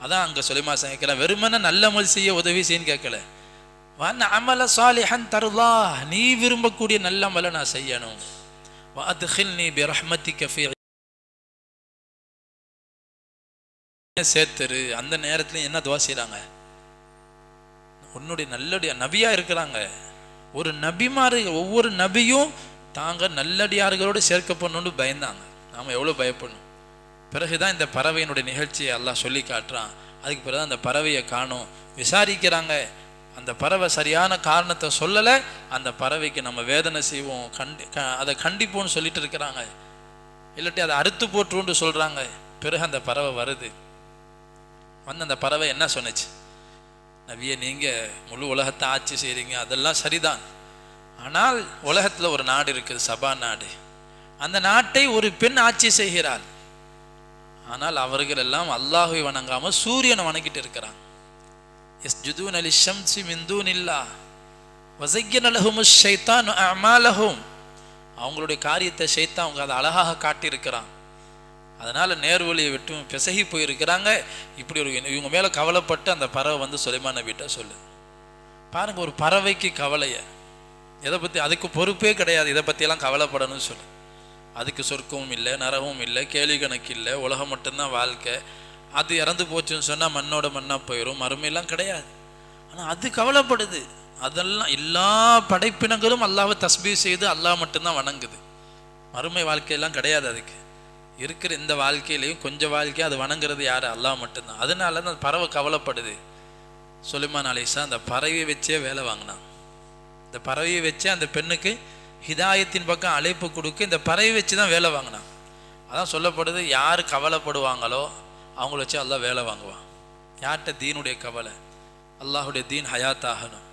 அதான் அங்கே சுலைமான் கேட்கல, வெறுமன நல்ல அமல் செய்ய உதவி செய்யன்னு கேட்கல. வன் அமல சாலிஹன் தர்லா, நீ விரும்பக்கூடிய நல்ல அமலை நான் செய்யணும். வஅத்கில்னி பிரஹ்மதிக ஃபீ, சேர்த்துரு. அந்த நேரத்துல என்ன துவா செய்றாங்க, உன்னுடைய நல்லடியா நபியா இருக்கிறாங்க. ஒரு நபிமாரு, ஒவ்வொரு நபியும் தாங்க நல்லடியார்களோடு சேர்க்கப்படணும்னு பயந்தாங்க. நாம எவ்வளோ பயப்படணும். பிறகுதான் இந்த பறவையினுடைய நிகழ்ச்சியை அல்லாஹ் சொல்லி காட்டுறான். அதுக்கு பிறகு அந்த பறவையை காணும், விசாரிக்கிறாங்க. அந்த பறவை சரியான காரணத்தை சொல்லலை, அந்த பறவைக்கு நம்ம வேதனை செய்வோம், அதை கண்டிப்போம்னு சொல்லிட்டு இருக்கிறாங்க, இல்லாட்டி அதை அறுத்து போட்டுருன்னு சொல்கிறாங்க. பிறகு அந்த பறவை வருது. வந்து அந்த பறவை என்ன சொன்னிச்சு, நபியே, நீங்கள் முழு உலகத்தை ஆட்சி செய்கிறீங்க, அதெல்லாம் சரிதான். ஆனால் உலகத்தில் ஒரு நாடு இருக்குது, சபா நாடு. அந்த நாட்டை ஒரு பெண் ஆட்சி செய்கிறாள். ஆனால் அவர்கள் எல்லாம் அல்லாஹ்வை வணங்காமல் சூரியனை வணங்கிட்டு இருக்கிறாங்க. யஸ்ஜுதூன லிஷம்ஸி மின் தூனில்லாஹ் வஸய்யன லஹுமுஷ் ஷைத்தானு அஅமாலஹும், அவங்களுடைய காரியத்தை ஷைத்தான் அவங்க அதை அழகாக காட்டியிருக்கிறான். அதனால் நேர்வழியை விட்டு பிசகி போயிருக்கிறாங்க. இப்படி ஒரு இவங்க மேலே கவலைப்பட்டு அந்த பறவை வந்து சுலைமான் நபிகிட்ட சொல்லு. பாருங்கள், ஒரு பறவைக்கு கவலையை எதை பற்றி, அதுக்கு பொறுப்பே கிடையாது, இதை பற்றியெல்லாம் கவலைப்படணும்னு சொல்லு. அதுக்கு சொர்க்கமும் இல்லை, நரகமும் இல்லை, கேள்வி கணக்கு இல்லை, உலகம் மட்டும்தான் வாழ்க்கை. அது இறந்து போச்சுன்னு சொன்னால் மண்ணோட மண்ணாக போயிடும், மறுமையெல்லாம் கிடையாது. ஆனால் அது கவலைப்படுது. அதெல்லாம் எல்லா படைப்பினங்களும் அல்லாஹ்வை தஸ்பீஹ் செய்து அல்லாஹ் மட்டும்தான் வணங்குது. மறுமை வாழ்க்கையெல்லாம் கிடையாது. அதுக்கு இருக்கிற இந்த வாழ்க்கையிலையும் கொஞ்சம் வாழ்க்கையும் அது வணங்குறது யார்? அல்லாஹ் மட்டும்தான். அதனால தான் அந்த பறவை கவலைப்படுது. சுலைமான் அலைஹிஸ்ஸலாம் அந்த பறவையை வச்சே வேலை வாங்கினான். இந்த பறவையை வச்சே அந்த பெண்ணுக்கு ஹிதாயத்தின் பக்கம் அழைப்பு கொடுக்க இந்த பறவை வச்சு தான் வேலை வாங்கினான். அதான் சொல்லப்படுது, யார் கவலைப்படுவாங்களோ அவங்கள வச்சு அல்லாஹ் வேலை வாங்குவான். யார்கிட்ட தீனுடைய கவலை, அல்லாஹுடைய தீன் ஹயாத் ஆகணும்,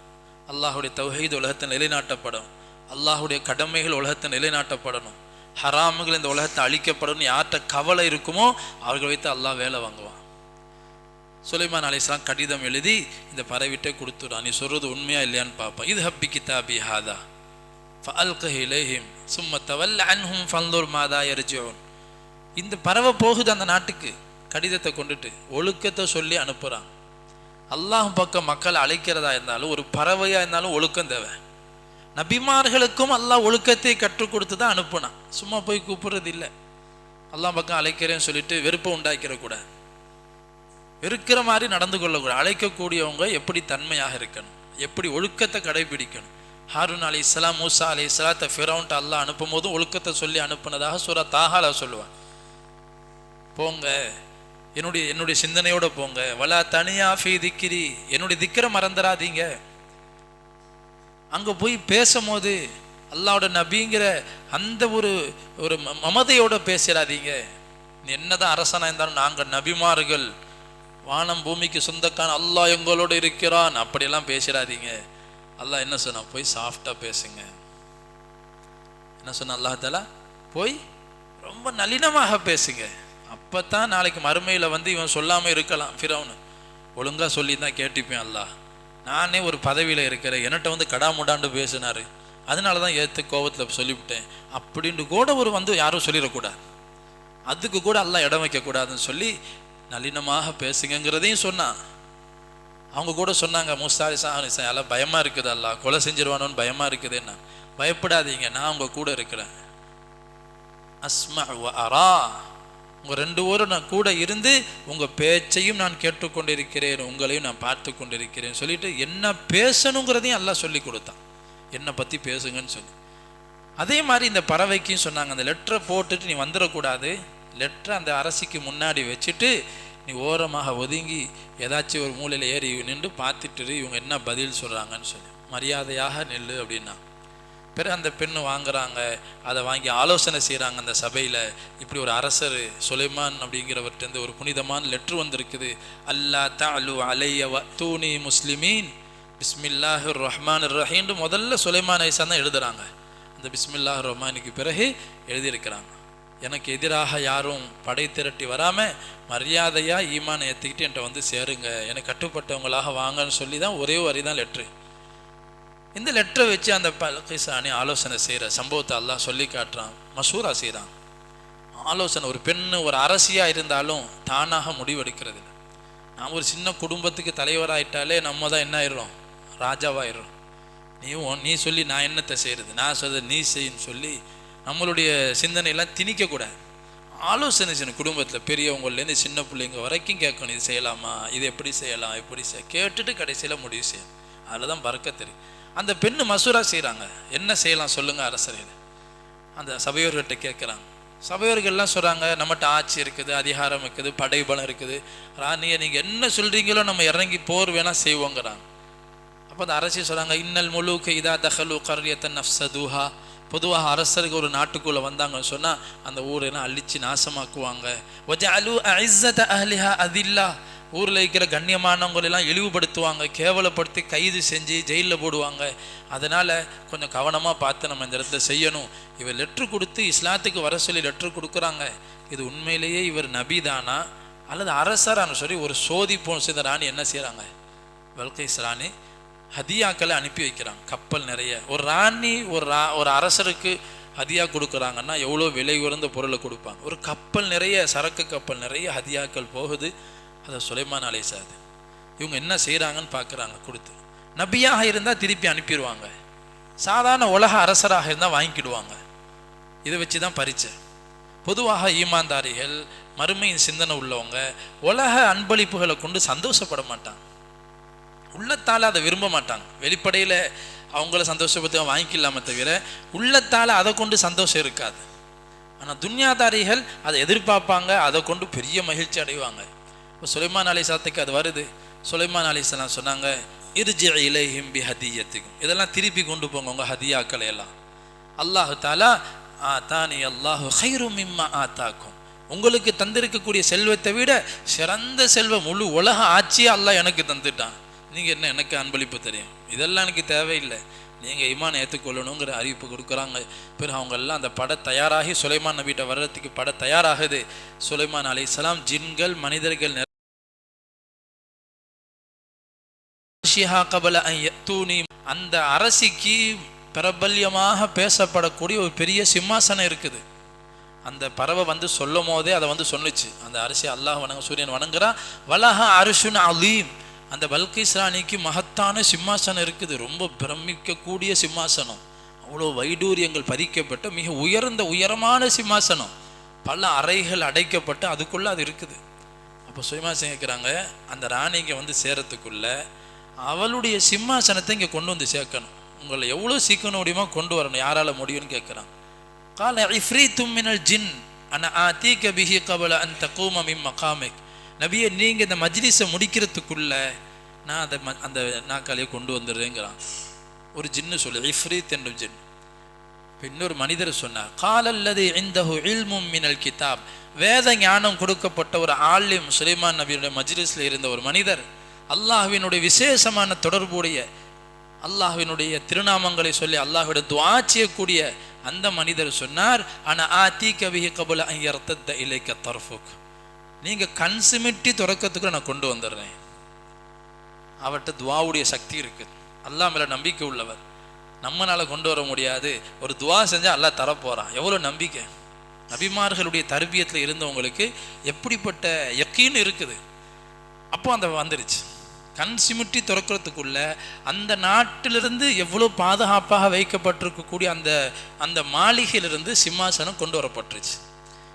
அல்லாஹுடைய தௌஹீத் உலகத்தை நிலைநாட்டப்படும், அல்லாஹுடைய கடமைகள் உலகத்தை நிலைநாட்டப்படணும், ஹராமுகள் இந்த உலகத்தை அழிக்கப்படணும், யார்கிட்ட கவலை இருக்குமோ அவர்கள் வைத்து அல்லாஹ் வேலை வாங்குவான். சுலைமான் அலைஹிஸ்ஸலாம் கடிதம் எழுதி இந்த பறவைட்டே கொடுத்துடான். நீ சொல்றது உண்மையா இல்லையான்னு பார்ப்பான். இது ஹப்பி கிதாபி ஹாதா ஃபஅல்கிஹ் இலைஹிம் சும்ம தவல்ல அன்ஹும் ஃபன்துர் மாதா யர்ஜிஊன். இந்த பறவை போகுது அந்த நாட்டுக்கு, கடிதத்தை கொண்டுட்டு ஒழுக்கத்தை சொல்லி அனுப்புகிறான். அல்லாஹ் பக்கம் மக்கள் அழைக்கிறதா இருந்தாலும் ஒரு பறவையாக இருந்தாலும் ஒழுக்கம் தேவை. நபிமார்களுக்கும் அல்லாஹ் ஒழுக்கத்தை கற்றுக் கொடுத்து தான் அனுப்புனான். சும்மா போய் கூப்பிடுறது இல்லை. அல்லாஹ் பக்கம் அழைக்கிறேன்னு சொல்லிட்டு வெறுப்பை உண்டாக்கிடக்கூடாது, வெறுக்கிற மாதிரி நடந்து கொள்ளக்கூடாது. அழைக்கக்கூடியவங்க எப்படி தன்மையாக இருக்கணும், எப்படி ஒழுக்கத்தை கடைபிடிக்கணும். ஹாரூன் அலைஹிஸ்ஸலாம் மூசா அலைஹிஸ்ஸலாத்தை ஃபிரௌன்ட்ட அல்லாஹ் அனுப்பும் போதும் ஒழுக்கத்தை சொல்லி அனுப்புனதாக சூரா தாஹால சொல்லுவான். போங்க என்னுடைய சிந்தனையோட போங்க, வலா தனியா ஃபீ திக்ரி, என்னுடைய திக்ரை மறந்துடாதீங்க. அங்கே போய் பேசும்போது அல்லாஹ்வோட நபிங்கிற அந்த ஒரு மமதையோட பேசிடாதீங்க. நீ என்னதான் அரசனாக இருந்தாலும் நாங்கள் நபிமார்கள், வானம் பூமிக்கு சொந்தக்கான அல்லாஹ் எங்களோட இருக்கிறான், அப்படியெல்லாம் பேசிடாதீங்க. அல்லாஹ் என்ன சொன்னா, போய் சாஃப்டாக பேசுங்க. என்ன சொன்ன அல்லாஹ் தஆலா, போய் ரொம்ப நளினமாக பேசுங்க. அப்போ தான் நாளைக்கு மறுமையில் வந்து இவன் சொல்லாமல் இருக்கலாம். ஃபிரௌன் ஒழுங்காக சொல்லி தான் கேட்டுப்பேன். அல்லாஹ் நானே ஒரு பதவியில் இருக்கிறேன், என்கிட்ட வந்து கடாமுடாண்டு பேசினார், அதனால தான் ஏற்று கோபத்தில் சொல்லிவிட்டேன் அப்படின்ட்டு கூட வந்து யாரும் சொல்லிடக்கூடாது. அதுக்கு கூட அல்லாஹ் இடம் வைக்கக்கூடாதுன்னு சொல்லி நளினமாக பேசுங்கிறதையும் சொன்னான். அவங்க கூட சொன்னாங்க, மூசா அலைஹிஸ்ஸலாம் எல்லாம் பயமாக இருக்குது, அல்லாஹ் கொலை செஞ்சிருவானோன்னு பயமாக இருக்குதுன்னா, பயப்படாதீங்க, நான் உங்க கூட இருக்கிறேன். அஸ்மா வ அரா, உங்கள் ரெண்டு பேரும் நான் கூட இருந்து உங்கள் பேச்சையும் நான் கேட்டுக்கொண்டிருக்கிறேன், உங்களையும் நான் பார்த்து கொண்டிருக்கிறேன் சொல்லிட்டு என்ன பேசணுங்கிறதையும் எல்லாம் சொல்லி கொடுத்தான். என்னை பற்றி பேசுங்கன்னு சொல்லி. அதே மாதிரி இந்த பறவைக்கும் சொன்னாங்க, அந்த லெட்டரை போட்டுட்டு நீ வந்துடக்கூடாது, லெட்டரை அந்த அரசிக்கு முன்னாடி வச்சுட்டு நீ ஓரமாக ஒதுங்கி ஏதாச்சும் ஒரு மூலையில் ஏறி நின்று பார்த்துட்டு இவங்க என்ன பதில் சொல்கிறாங்கன்னு சொல்லி மரியாதையாக நெல்லு அப்படின்னா. பிறகு அந்த பெண்ணு வாங்குறாங்க, அதை வாங்கி ஆலோசனை செய்கிறாங்க அந்த சபையில். இப்படி ஒரு அரசர் சுலைமான் அப்படிங்கிறவர்கிட்ட ஒரு புனிதமான லெட்ரு வந்திருக்குது. அல்லா தஅலு அலைய வஅத்தூனி முஸ்லிமீன் பிஸ்மில்லாஹிர் ரஹ்மானிர் ரஹீம்னு முதல்ல சுலைமான் அலைஹிஸ்ஸலாம் தான் எழுதுகிறாங்க. அந்த பிஸ்மில்லாஹிர் ரஹ்மானுக்கு பிறகு எழுதியிருக்கிறாங்க, எனக்கு எதிராக யாரும் படை திரட்டி வராமல் மரியாதையாக ஈமானை ஏற்றிக்கிட்டு என்கிட்ட வந்து சேருங்க, எனக்கு கட்டுப்பட்டவங்களாக வாங்கன்னு சொல்லி தான் ஒரே வரி தான் லெட்ரு. இந்த லெட்டரை வச்சு அந்த பல்கிசானி ஆலோசனை செய்கிற சம்பவத்தை அல்லாஹ் சொல்லி காட்டுறான், மசூரா செய்கிறான். ஆலோசனை ஒரு பெண்ணு ஒரு அரசியாக இருந்தாலும் தானாக முடிவெடுக்கிறது இல்லை. நான் ஒரு சின்ன குடும்பத்துக்கு தலைவராயிட்டாலே நம்ம தான் என்ன ஆயிடுறோம், ராஜாவாயிடுறோம். நீ சொல்லி நான் என்னத்தை செய்கிறது, நான் சொல்றது நீ செய்யின்னு சொல்லி நம்மளுடைய சிந்தனையெல்லாம் திணிக்கக்கூடாது. ஆலோசனை செய்யணும். குடும்பத்தில் பெரியவங்கள்லேருந்து சின்ன பிள்ளைங்க வரைக்கும் கேட்கணும், இது செய்யலாமா, இது எப்படி செய்யலாம், எப்படி கேட்டுட்டு கடைசியில் முடிவு செய்யணும். அதில் தான் பறக்கத் தெரியும். அந்த பெண்ணு மசூரா செய்கிறாங்க, என்ன செய்யலாம் சொல்லுங்கள் அரசர்கள். அந்த சபையோர்கிட்ட கேட்குறாங்க. சபையோர்கள்லாம் சொல்கிறாங்க, நம்மகிட்ட ஆட்சி இருக்குது, அதிகாரம் இருக்குது, படைபலம் இருக்குது, ராணியை நீங்கள் என்ன சொல்கிறீங்களோ நம்ம இறங்கி போர் வேணால் செய்வோங்கிறாங்க. அப்போ அந்த அரசி சொல்கிறாங்க, இன்னல் முலூக இதா தஹலு கர்யத்தன் நஃப்ஸதுஹா, பொதுவாக அரசருக்கு ஒரு நாட்டுக்குள்ளே வந்தாங்கன்னு சொன்னால் அந்த ஊரெல்லாம் அழித்து நாசமாக்குவாங்க. வஜஅலு அஇஸ்ஸத அஹ்லிஹா அதில்லா, ஊரில் இருக்கிற கண்ணியமானவங்களெல்லாம் இழிவுபடுத்துவாங்க, கேவலப்படுத்தி கைது செஞ்சு ஜெயிலில் போடுவாங்க. அதனால் கொஞ்சம் கவனமாக பார்த்து நம்ம இந்த இடத்துல செய்யணும். இவர் லெட்ரு கொடுத்து இஸ்லாத்துக்கு வர சொல்லி லெட்ரு கொடுக்குறாங்க. இது உண்மையிலேயே இவர் நபிதானா அல்லது அரசரானு சொல்லி ஒரு சோதிப்போம் செய்த ராணி என்ன செய்கிறாங்க, பல்கிஸ் ராணி ஹதியாக்களை அனுப்பி வைக்கிறாங்க. கப்பல் நிறைய. ஒரு ராணி ஒரு அரசருக்கு ஹதியா கொடுக்குறாங்கன்னா எவ்வளோ விலை உயர்ந்த பொருளை கொடுப்பாங்க. ஒரு கப்பல் நிறைய, சரக்கு கப்பல் நிறைய ஹதியாக்கள் போகுது. அதை சுலைமான் அலைஹிஸ்ஸலாம் இவங்க என்ன செய்கிறாங்கன்னு பார்க்குறாங்க. கொடுத்து நபியாக இருந்தால் திருப்பி அனுப்பிடுவாங்க, சாதாரண உலக அரசராக இருந்தால் வாங்கிக்கிடுவாங்க. இதை வச்சு தான் பரீட்சை. பொதுவாக ஈமான்தாரிகள் மறுமையின் சிந்தனை உள்ளவங்க உலக அன்பளிப்புகளை கொண்டு சந்தோஷப்பட மாட்டாங்க, உள்ளத்தால் அதை விரும்ப மாட்டாங்க. வெளிப்படையில் அவங்கள சந்தோஷப்படுத்த வாங்கிக்கலாமே தவிர உள்ளத்தால் அதை கொண்டு சந்தோஷம் இருக்காது. ஆனால் துன்யாதாரிகள் அதை எதிர்பார்ப்பாங்க, அதை கொண்டு பெரிய மகிழ்ச்சி அடைவாங்க. இப்போ சுலைமான் அலைஹிஸ்ஸலாத்துக்கு அது வருது. சுலைமான் அலைஹிஸ்ஸலாம் சொன்னாங்க, இர்ஜி இலைஹிம் பி ஹதியத்துக்கும், இதெல்லாம் திருப்பி கொண்டு போங்க உங்கள் ஹதியாக்களை எல்லாம். அல்லாஹு தாலா ஆதானி அல்லாஹு கைரு மிம்மா ஆத்தாக்கும், உங்களுக்கு தந்திருக்கக்கூடிய செல்வத்தை விட சிறந்த செல்வம் முழு உலக ஆட்சியை அல்லாஹ் எனக்கு தந்துட்டான். நீங்கள் என்ன எனக்கு அன்பளிப்பு தெரியும், இதெல்லாம் எனக்கு தேவையில்லை, நீங்கள் ஈமான் ஏற்றுக்கொள்ளணுங்கிற அறிவிப்பு கொடுக்குறாங்க. பிறகு அவங்க எல்லாம் அந்த படை தயாராகி சுலைமான் நபிகிட்ட வர்றதுக்கு படை தயாராகுது. சுலைமான் அலைஹிஸ்ஸலாம் ஜின்கள் மனிதர்கள் அந்த அரசிக்கு பிரபல்யமாக பேசப்படக்கூடிய ஒரு பெரிய சிம்மாசனம் இருக்குது. அந்த பறவை வந்து சொல்லும் போதே அதை வந்து சொன்னிச்சு, அந்த அரசி அல்லாஹ் வணங்க சூரியன் வணங்குறா, வலஹ அர்ஷுன் அலீம், அந்த பல்கீஸ் ராணிக்கு மகத்தான சிம்மாசனம் இருக்குது, ரொம்ப பிரமிக்கக்கூடிய சிம்மாசனம், அவ்வளோ வைடூரியங்கள் பதிக்கப்பட்ட மிக உயரமான சிம்மாசனம், பல அறைகள் அடைக்கப்பட்டு அதுக்குள்ளே அது இருக்குது. அப்போ சுயமாசம் கேட்குறாங்க, அந்த ராணி இங்கே வந்து சேரத்துக்குள்ள அவளுடைய சிம்மாசனத்தை இங்கே கொண்டு வந்து சேர்க்கணும், உங்களை எவ்வளோ சீக்கிரம் முடியுமா கொண்டு வரணும், யாரால் முடியும்னு கேட்குறான். கால இஃப்ரீத்தும் மினல் ஜின் அன ஆதீக பிஹி கபல அன் தகூம மின் மகாமிக், நபியை நீங்கள் இந்த மஜ்லிஸை முடிக்கிறதுக்குள்ள நான் அதை அந்த நாக்காலையை கொண்டு வந்துடுறேங்கிறான். ஒரு ஜின்னு சொல்லு, இஃப்ரீத் என்ற ஜின். இன்னொரு மனிதர் சொன்னார், காலல்லது இந்தஹு இல்மும் மினல் கிதாப், வேத ஞானம் கொடுக்கப்பட்ட ஒரு ஆலிம், சுலைமான் நபியுடைய மஜ்லிஸில் இருந்த ஒரு மனிதர், அல்லாஹ்வினுடைய விசேஷமான தொடர்புடைய, அல்லாஹ்வினுடைய திருநாமங்களை சொல்லி அல்லாஹ்விட துஆ செய்யக்கூடிய அந்த மனிதர் சொன்னார், ஆனா ஆதீக பிஹி கபல அன் யர்தத இலைக தர்ஃபுக், நீங்கள் கண் சிமிட்டி துறக்கிறதுக்கு நான் கொண்டு வந்துடுறேன். அவர்கிட்ட துவாவுடைய சக்தி இருக்குது, அல்லாஹ் மேலே நம்பிக்கை உள்ளவர், நம்மளால் கொண்டு வர முடியாது, ஒரு துவா செஞ்சால் அல்லாஹ் தரப்போகிறான். எவ்வளோ நம்பிக்கை! நபிமார்களுடைய தர்பியத்தில் இருந்தவங்களுக்கு எப்படிப்பட்ட யக்கீன் இருக்குது. அப்போ அந்த வந்துருச்சு, கண் சிமிட்டி துறக்கிறதுக்குள்ள அந்த நாட்டிலிருந்து எவ்வளோ பாதுகாப்பாக வைக்கப்பட்டிருக்கக்கூடிய அந்த மாளிகையிலிருந்து சிம்மாசனம் கொண்டு வரப்பட்டுருச்சு.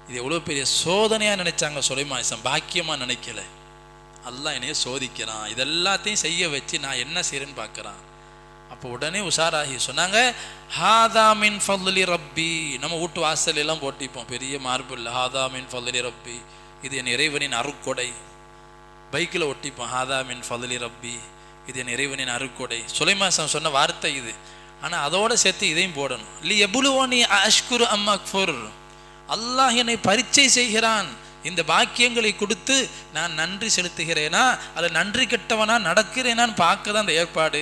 இது எவ்வளோ பெரிய சோதனையாக நினைச்சாங்க சுலைமான், பாக்கியமாக நினைக்கல. அல்லாஹ் என்னைய சோதிக்கிறான், இதெல்லாத்தையும் செய்ய வச்சு நான் என்ன செய்யறேன்னு பார்க்குறான். அப்போ உடனே உஷாராகி சொன்னாங்க, ஹாதா மின் ஃபض்லி ரப்பி, நம்ம வீட்டு வாசல் எல்லாம் போட்டிப்போம் பெரிய மார்பிள், ஹாதா மின் ஃபض்லி ரப்பி, இது என் இறைவனின் அருட்கொடை. பைக்கில் ஒட்டிப்போம், ஹாதா மின் ஃபض்லி ரப்பி, இது என் இறைவனின் அருட்கொடை. சுலைமான் சொன்ன வார்த்தை இது. ஆனால் அதோடு சேர்த்து இதையும் போடணும், லி எபுலுவனி அஷ்குரு அம் அக்ஃபுர், அல்லாஹ் என்னை பரீட்சை செய்கிறான், இந்த பாக்கியங்களை கொடுத்து நான் நன்றி செலுத்துகிறேனா அல்ல நன்றி கெட்டவனா நடக்கிறேனான்னு பார்க்க தான் அந்த ஏற்பாடு.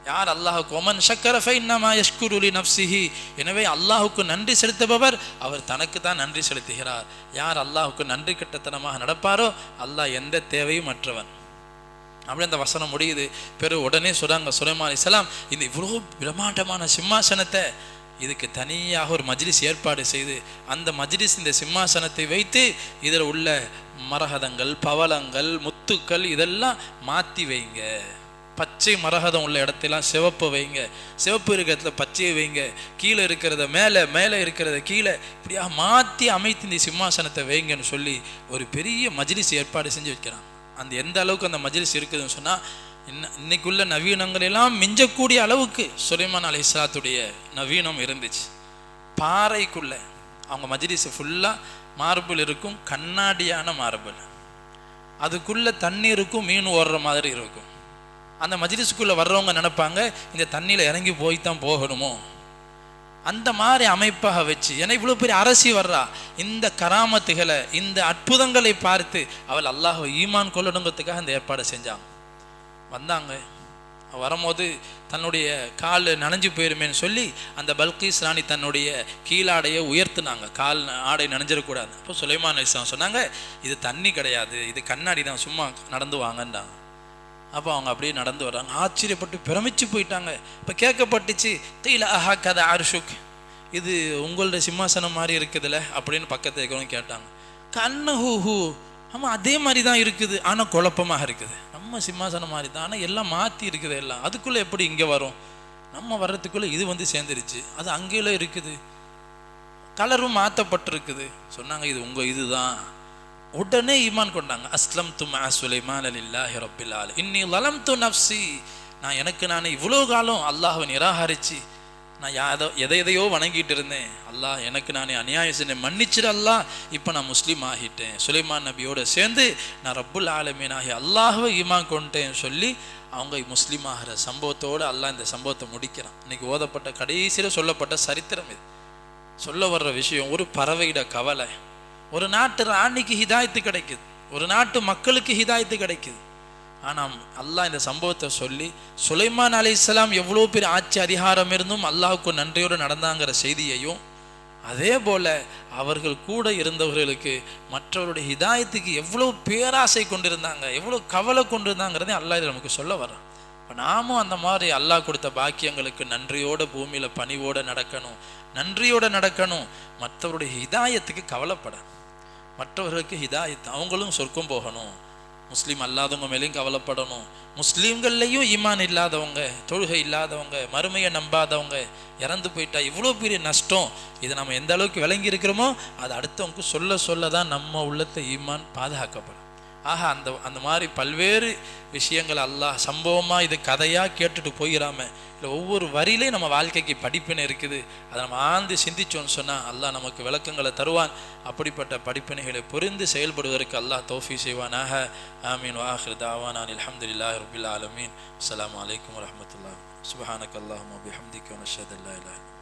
யார் அல்லாஹுக்கு ஒமன் ஷக்கர ஃபைன்னமா யஷ்குரு லி நஃப்ஸிஹி, எனவே அல்லாஹுக்கு நன்றி செலுத்துபவர் அவர் தனக்கு தான் நன்றி செலுத்துகிறார். யார் அல்லாஹுக்கு நன்றி கெட்டத்தனமாக நடப்பாரோ அல்லாஹ் எந்த தேவையும் மற்றவன். அப்படி அந்த வசனம் முடியுது. பிறகு உடனே சொல்றாங்க சுலைமான் அலைஹிஸ்ஸலாம், இந்த இவ்வளோ பிரம்மாண்டமான சிம்மாசனத்தை இதுக்கு தனியாக ஒரு மஜ்லிஸ் ஏற்பாடு செய்து அந்த மஜ்லிஸ் இந்த சிம்மாசனத்தை வைத்து இதில் உள்ள மரகதங்கள், பவளங்கள், முத்துக்கள் இதெல்லாம் மாற்றி வைங்க, பச்சை மரகதம் உள்ள இடத்தெல்லாம் சிவப்பு வைங்க, சிவப்பு இருக்கிறதுல பச்சையை வைங்க, கீழே இருக்கிறத மேலே இருக்கிறத கீழே, இப்படியாக மாற்றி அமைத்து இந்த சிம்மாசனத்தை வைங்கன்னு சொல்லி ஒரு பெரிய மஜ்லிஸ் ஏற்பாடு செஞ்சு வைக்கிறான். அந்த எந்த அளவுக்கு அந்த மஜ்லிஸ் இருக்குதுன்னு சொன்னால், இன்னைக்குள்ள நவீனங்கள் எல்லாம் மிஞ்சக்கூடிய அளவுக்கு சுலைமான் அலைஹிஸ்ஸலாத்துடைய நவீனம் இருந்துச்சு. பாறைக்குள்ள அவங்க மஜ்லிஸ் ஃபுல்லாக மார்பிள் இருக்கும், கண்ணாடியான மார்பிள், அதுக்குள்ள தண்ணீருக்கும் மீன் ஓடுற மாதிரி இருக்கும். அந்த மஜ்லிஸுக்குள்ளே வர்றவங்க நினைப்பாங்க இந்த தண்ணியில் இறங்கி போய் தான் போகணுமோ, அந்த மாதிரி அமைப்பாக வச்சு. ஏன்னா இவ்வளோ பெரிய அரசி வர்றா, இந்த கராமத்துகளை இந்த அற்புதங்களை பார்த்து அவள் அல்லாஹ் ஈமான் கொள்ளணுங்கிறதுக்காக அந்த ஏற்பாடை செஞ்சாங்க. வந்தாங்க, வரும்போது தன்னுடைய கால் நனைஞ்சு போயிருமேன்னு சொல்லி அந்த பல்கீஸ் ராணி தன்னுடைய கீழாடையை உயர்த்தினாங்க, கால் ஆடை நனைஞ்சிடக்கூடாது. அப்போ சுலைமான் அலைஹிஸ்ஸலாம் சொன்னாங்க, இது தண்ணி கிடையாது, இது கண்ணாடி தான், சும்மா நடந்து வாங்கன்றாங்க. அப்போ அவங்க அப்படியே நடந்து வர்றாங்க, ஆச்சரியப்பட்டு பிரமிச்சு போயிட்டாங்க. இப்போ கேட்கப்பட்டுச்சு, கீழ அஹா கதை அர்ஷுக், இது உங்களோட சிம்மாசனம் மாதிரி இருக்குதுல்ல அப்படின்னு பக்கத்தில் இருக்கிறவங்க கேட்டாங்க. கண்ணு ஹூ, ஆமாம் அதே மாதிரி தான் இருக்குது, ஆனால் குழப்பமாக இருக்குது, நம்ம சிம்மாசனம் மாதிரி தான், ஆனால் எல்லாம் மாற்றி இருக்குது, எல்லாம் அதுக்குள்ளே எப்படி இங்கே வரும், நம்ம வர்றதுக்குள்ளே இது வந்து சேர்ந்துருச்சு, அது அங்கேயும் இருக்குது, கலரும் மாற்றப்பட்டிருக்குது. சொன்னாங்க இது உங்கள் இதுதான். உடனே ஈமான் கொண்டாங்க. அஸ்லம் து மா சுலைமான் லில்லாஹி ரப்பில் ஆலமீன் இன்னி லலம்து நஃப்ஸி, நான் இவ்வளோ காலம் அல்லாஹ்வை நிராகரித்து நான் எதையோ வணங்கிட்டு இருந்தேன், அல்லாஹ் எனக்கு நானே அநியாயம் செஞ்சேன், மன்னிச்சிடு அல்லாஹ், இப்போ நான் முஸ்லீம் ஆகிட்டேன், சுலைமான் நபியோட சேர்ந்து நான் ரப்புல் ஆலமீன் ஆகி அல்லாஹ்வை ஈமான் கொண்டேன்னு சொல்லி அவங்க முஸ்லீம் ஆகிற சம்பவத்தோடு அல்லாஹ் இந்த சம்பவத்தை முடிக்கிறான். இன்னைக்கு ஓதப்பட்ட கடைசியில் சொல்லப்பட்ட சரித்திரம் இது. சொல்ல வர்ற விஷயம், ஒரு பறவையிட கவலை, ஒரு நாட்டு ராணிக்கு ஹிதாயத்து கிடைக்குது, ஒரு நாட்டு மக்களுக்கு ஹிதாயத்து கிடைக்குது. ஆனால் அல்லாஹ் இந்த சம்பவத்தை சொல்லி சுலைமான் அலைஹிஸ்ஸலாம் எவ்வளோ பேர் ஆட்சி அதிகாரம் இருந்தும் அல்லாஹ்வுக்கு நன்றியோடு நடந்தாங்கிற செய்தியையும், அதே போல் அவர்கள் கூட இருந்தவர்களுக்கு மற்றவருடைய ஹிதாயத்துக்கு எவ்வளோ பேராசை கொண்டிருந்தாங்க, எவ்வளோ கவலை கொண்டிருந்தாங்கிறதே அல்லாஹ் இதில் நமக்கு சொல்ல வர்றான். இப்போ நாமும் அந்த மாதிரி அல்லாஹ் கொடுத்த பாக்கியங்களுக்கு நன்றியோட பூமியில் பணிவோடு நடக்கணும், நன்றியோடு நடக்கணும். மற்றவருடைய ஹிதாயத்துக்கு கவலைப்பட, மற்றவர்களுக்கு ஹிதாயத், அவங்களும் சொர்க்கம் போகணும். முஸ்லீம் அல்லாதவங்க மேலேயும் கவலைப்படணும். முஸ்லீம்கள்லையும் ஈமான் இல்லாதவங்க, தொழுகை இல்லாதவங்க, மறுமையை நம்பாதவங்க இறந்து போயிட்டா இவ்வளோ பெரிய நஷ்டம். இதை நம்ம எந்த அளவுக்கு விளங்கி இருக்கிறோமோ அது அடுத்தவங்களுக்கு சொல்ல சொல்ல தான் நம்ம உள்ளத்தை ஈமான் பாதுகாக்கப்படும். ஆக அந்த மாதிரி பல்வேறு விஷயங்கள் அல்லாஹ் சம்பவமாக இது கதையாக கேட்டுட்டு போயிடாம, இல்லை ஒவ்வொரு வரியிலையும் நம்ம வாழ்க்கைக்கு படிப்பினை இருக்குது. அதை நம்ம ஆழ்ந்து சிந்திச்சோன்னு சொன்னால் அல்லாஹ் நமக்கு விளக்கங்களை தருவான். அப்படிப்பட்ட படிப்பினைகளை புரிந்து செயல்படுவதற்கு அல்லாஹ் தௌஃபீக் செய்வானாக. ஆமீன். வாஹிர் தாவானா அல்ஹம்துலில்லாஹி ரப்பில் ஆலமீன். அஸ்ஸலாமு அலைக்கும் வரஹ்மத்துல்லாஹி. சுப்ஹானக அல்லாஹும்ம வபிஹம்திக வ நஷ்ஹது அல்லா இலாஹா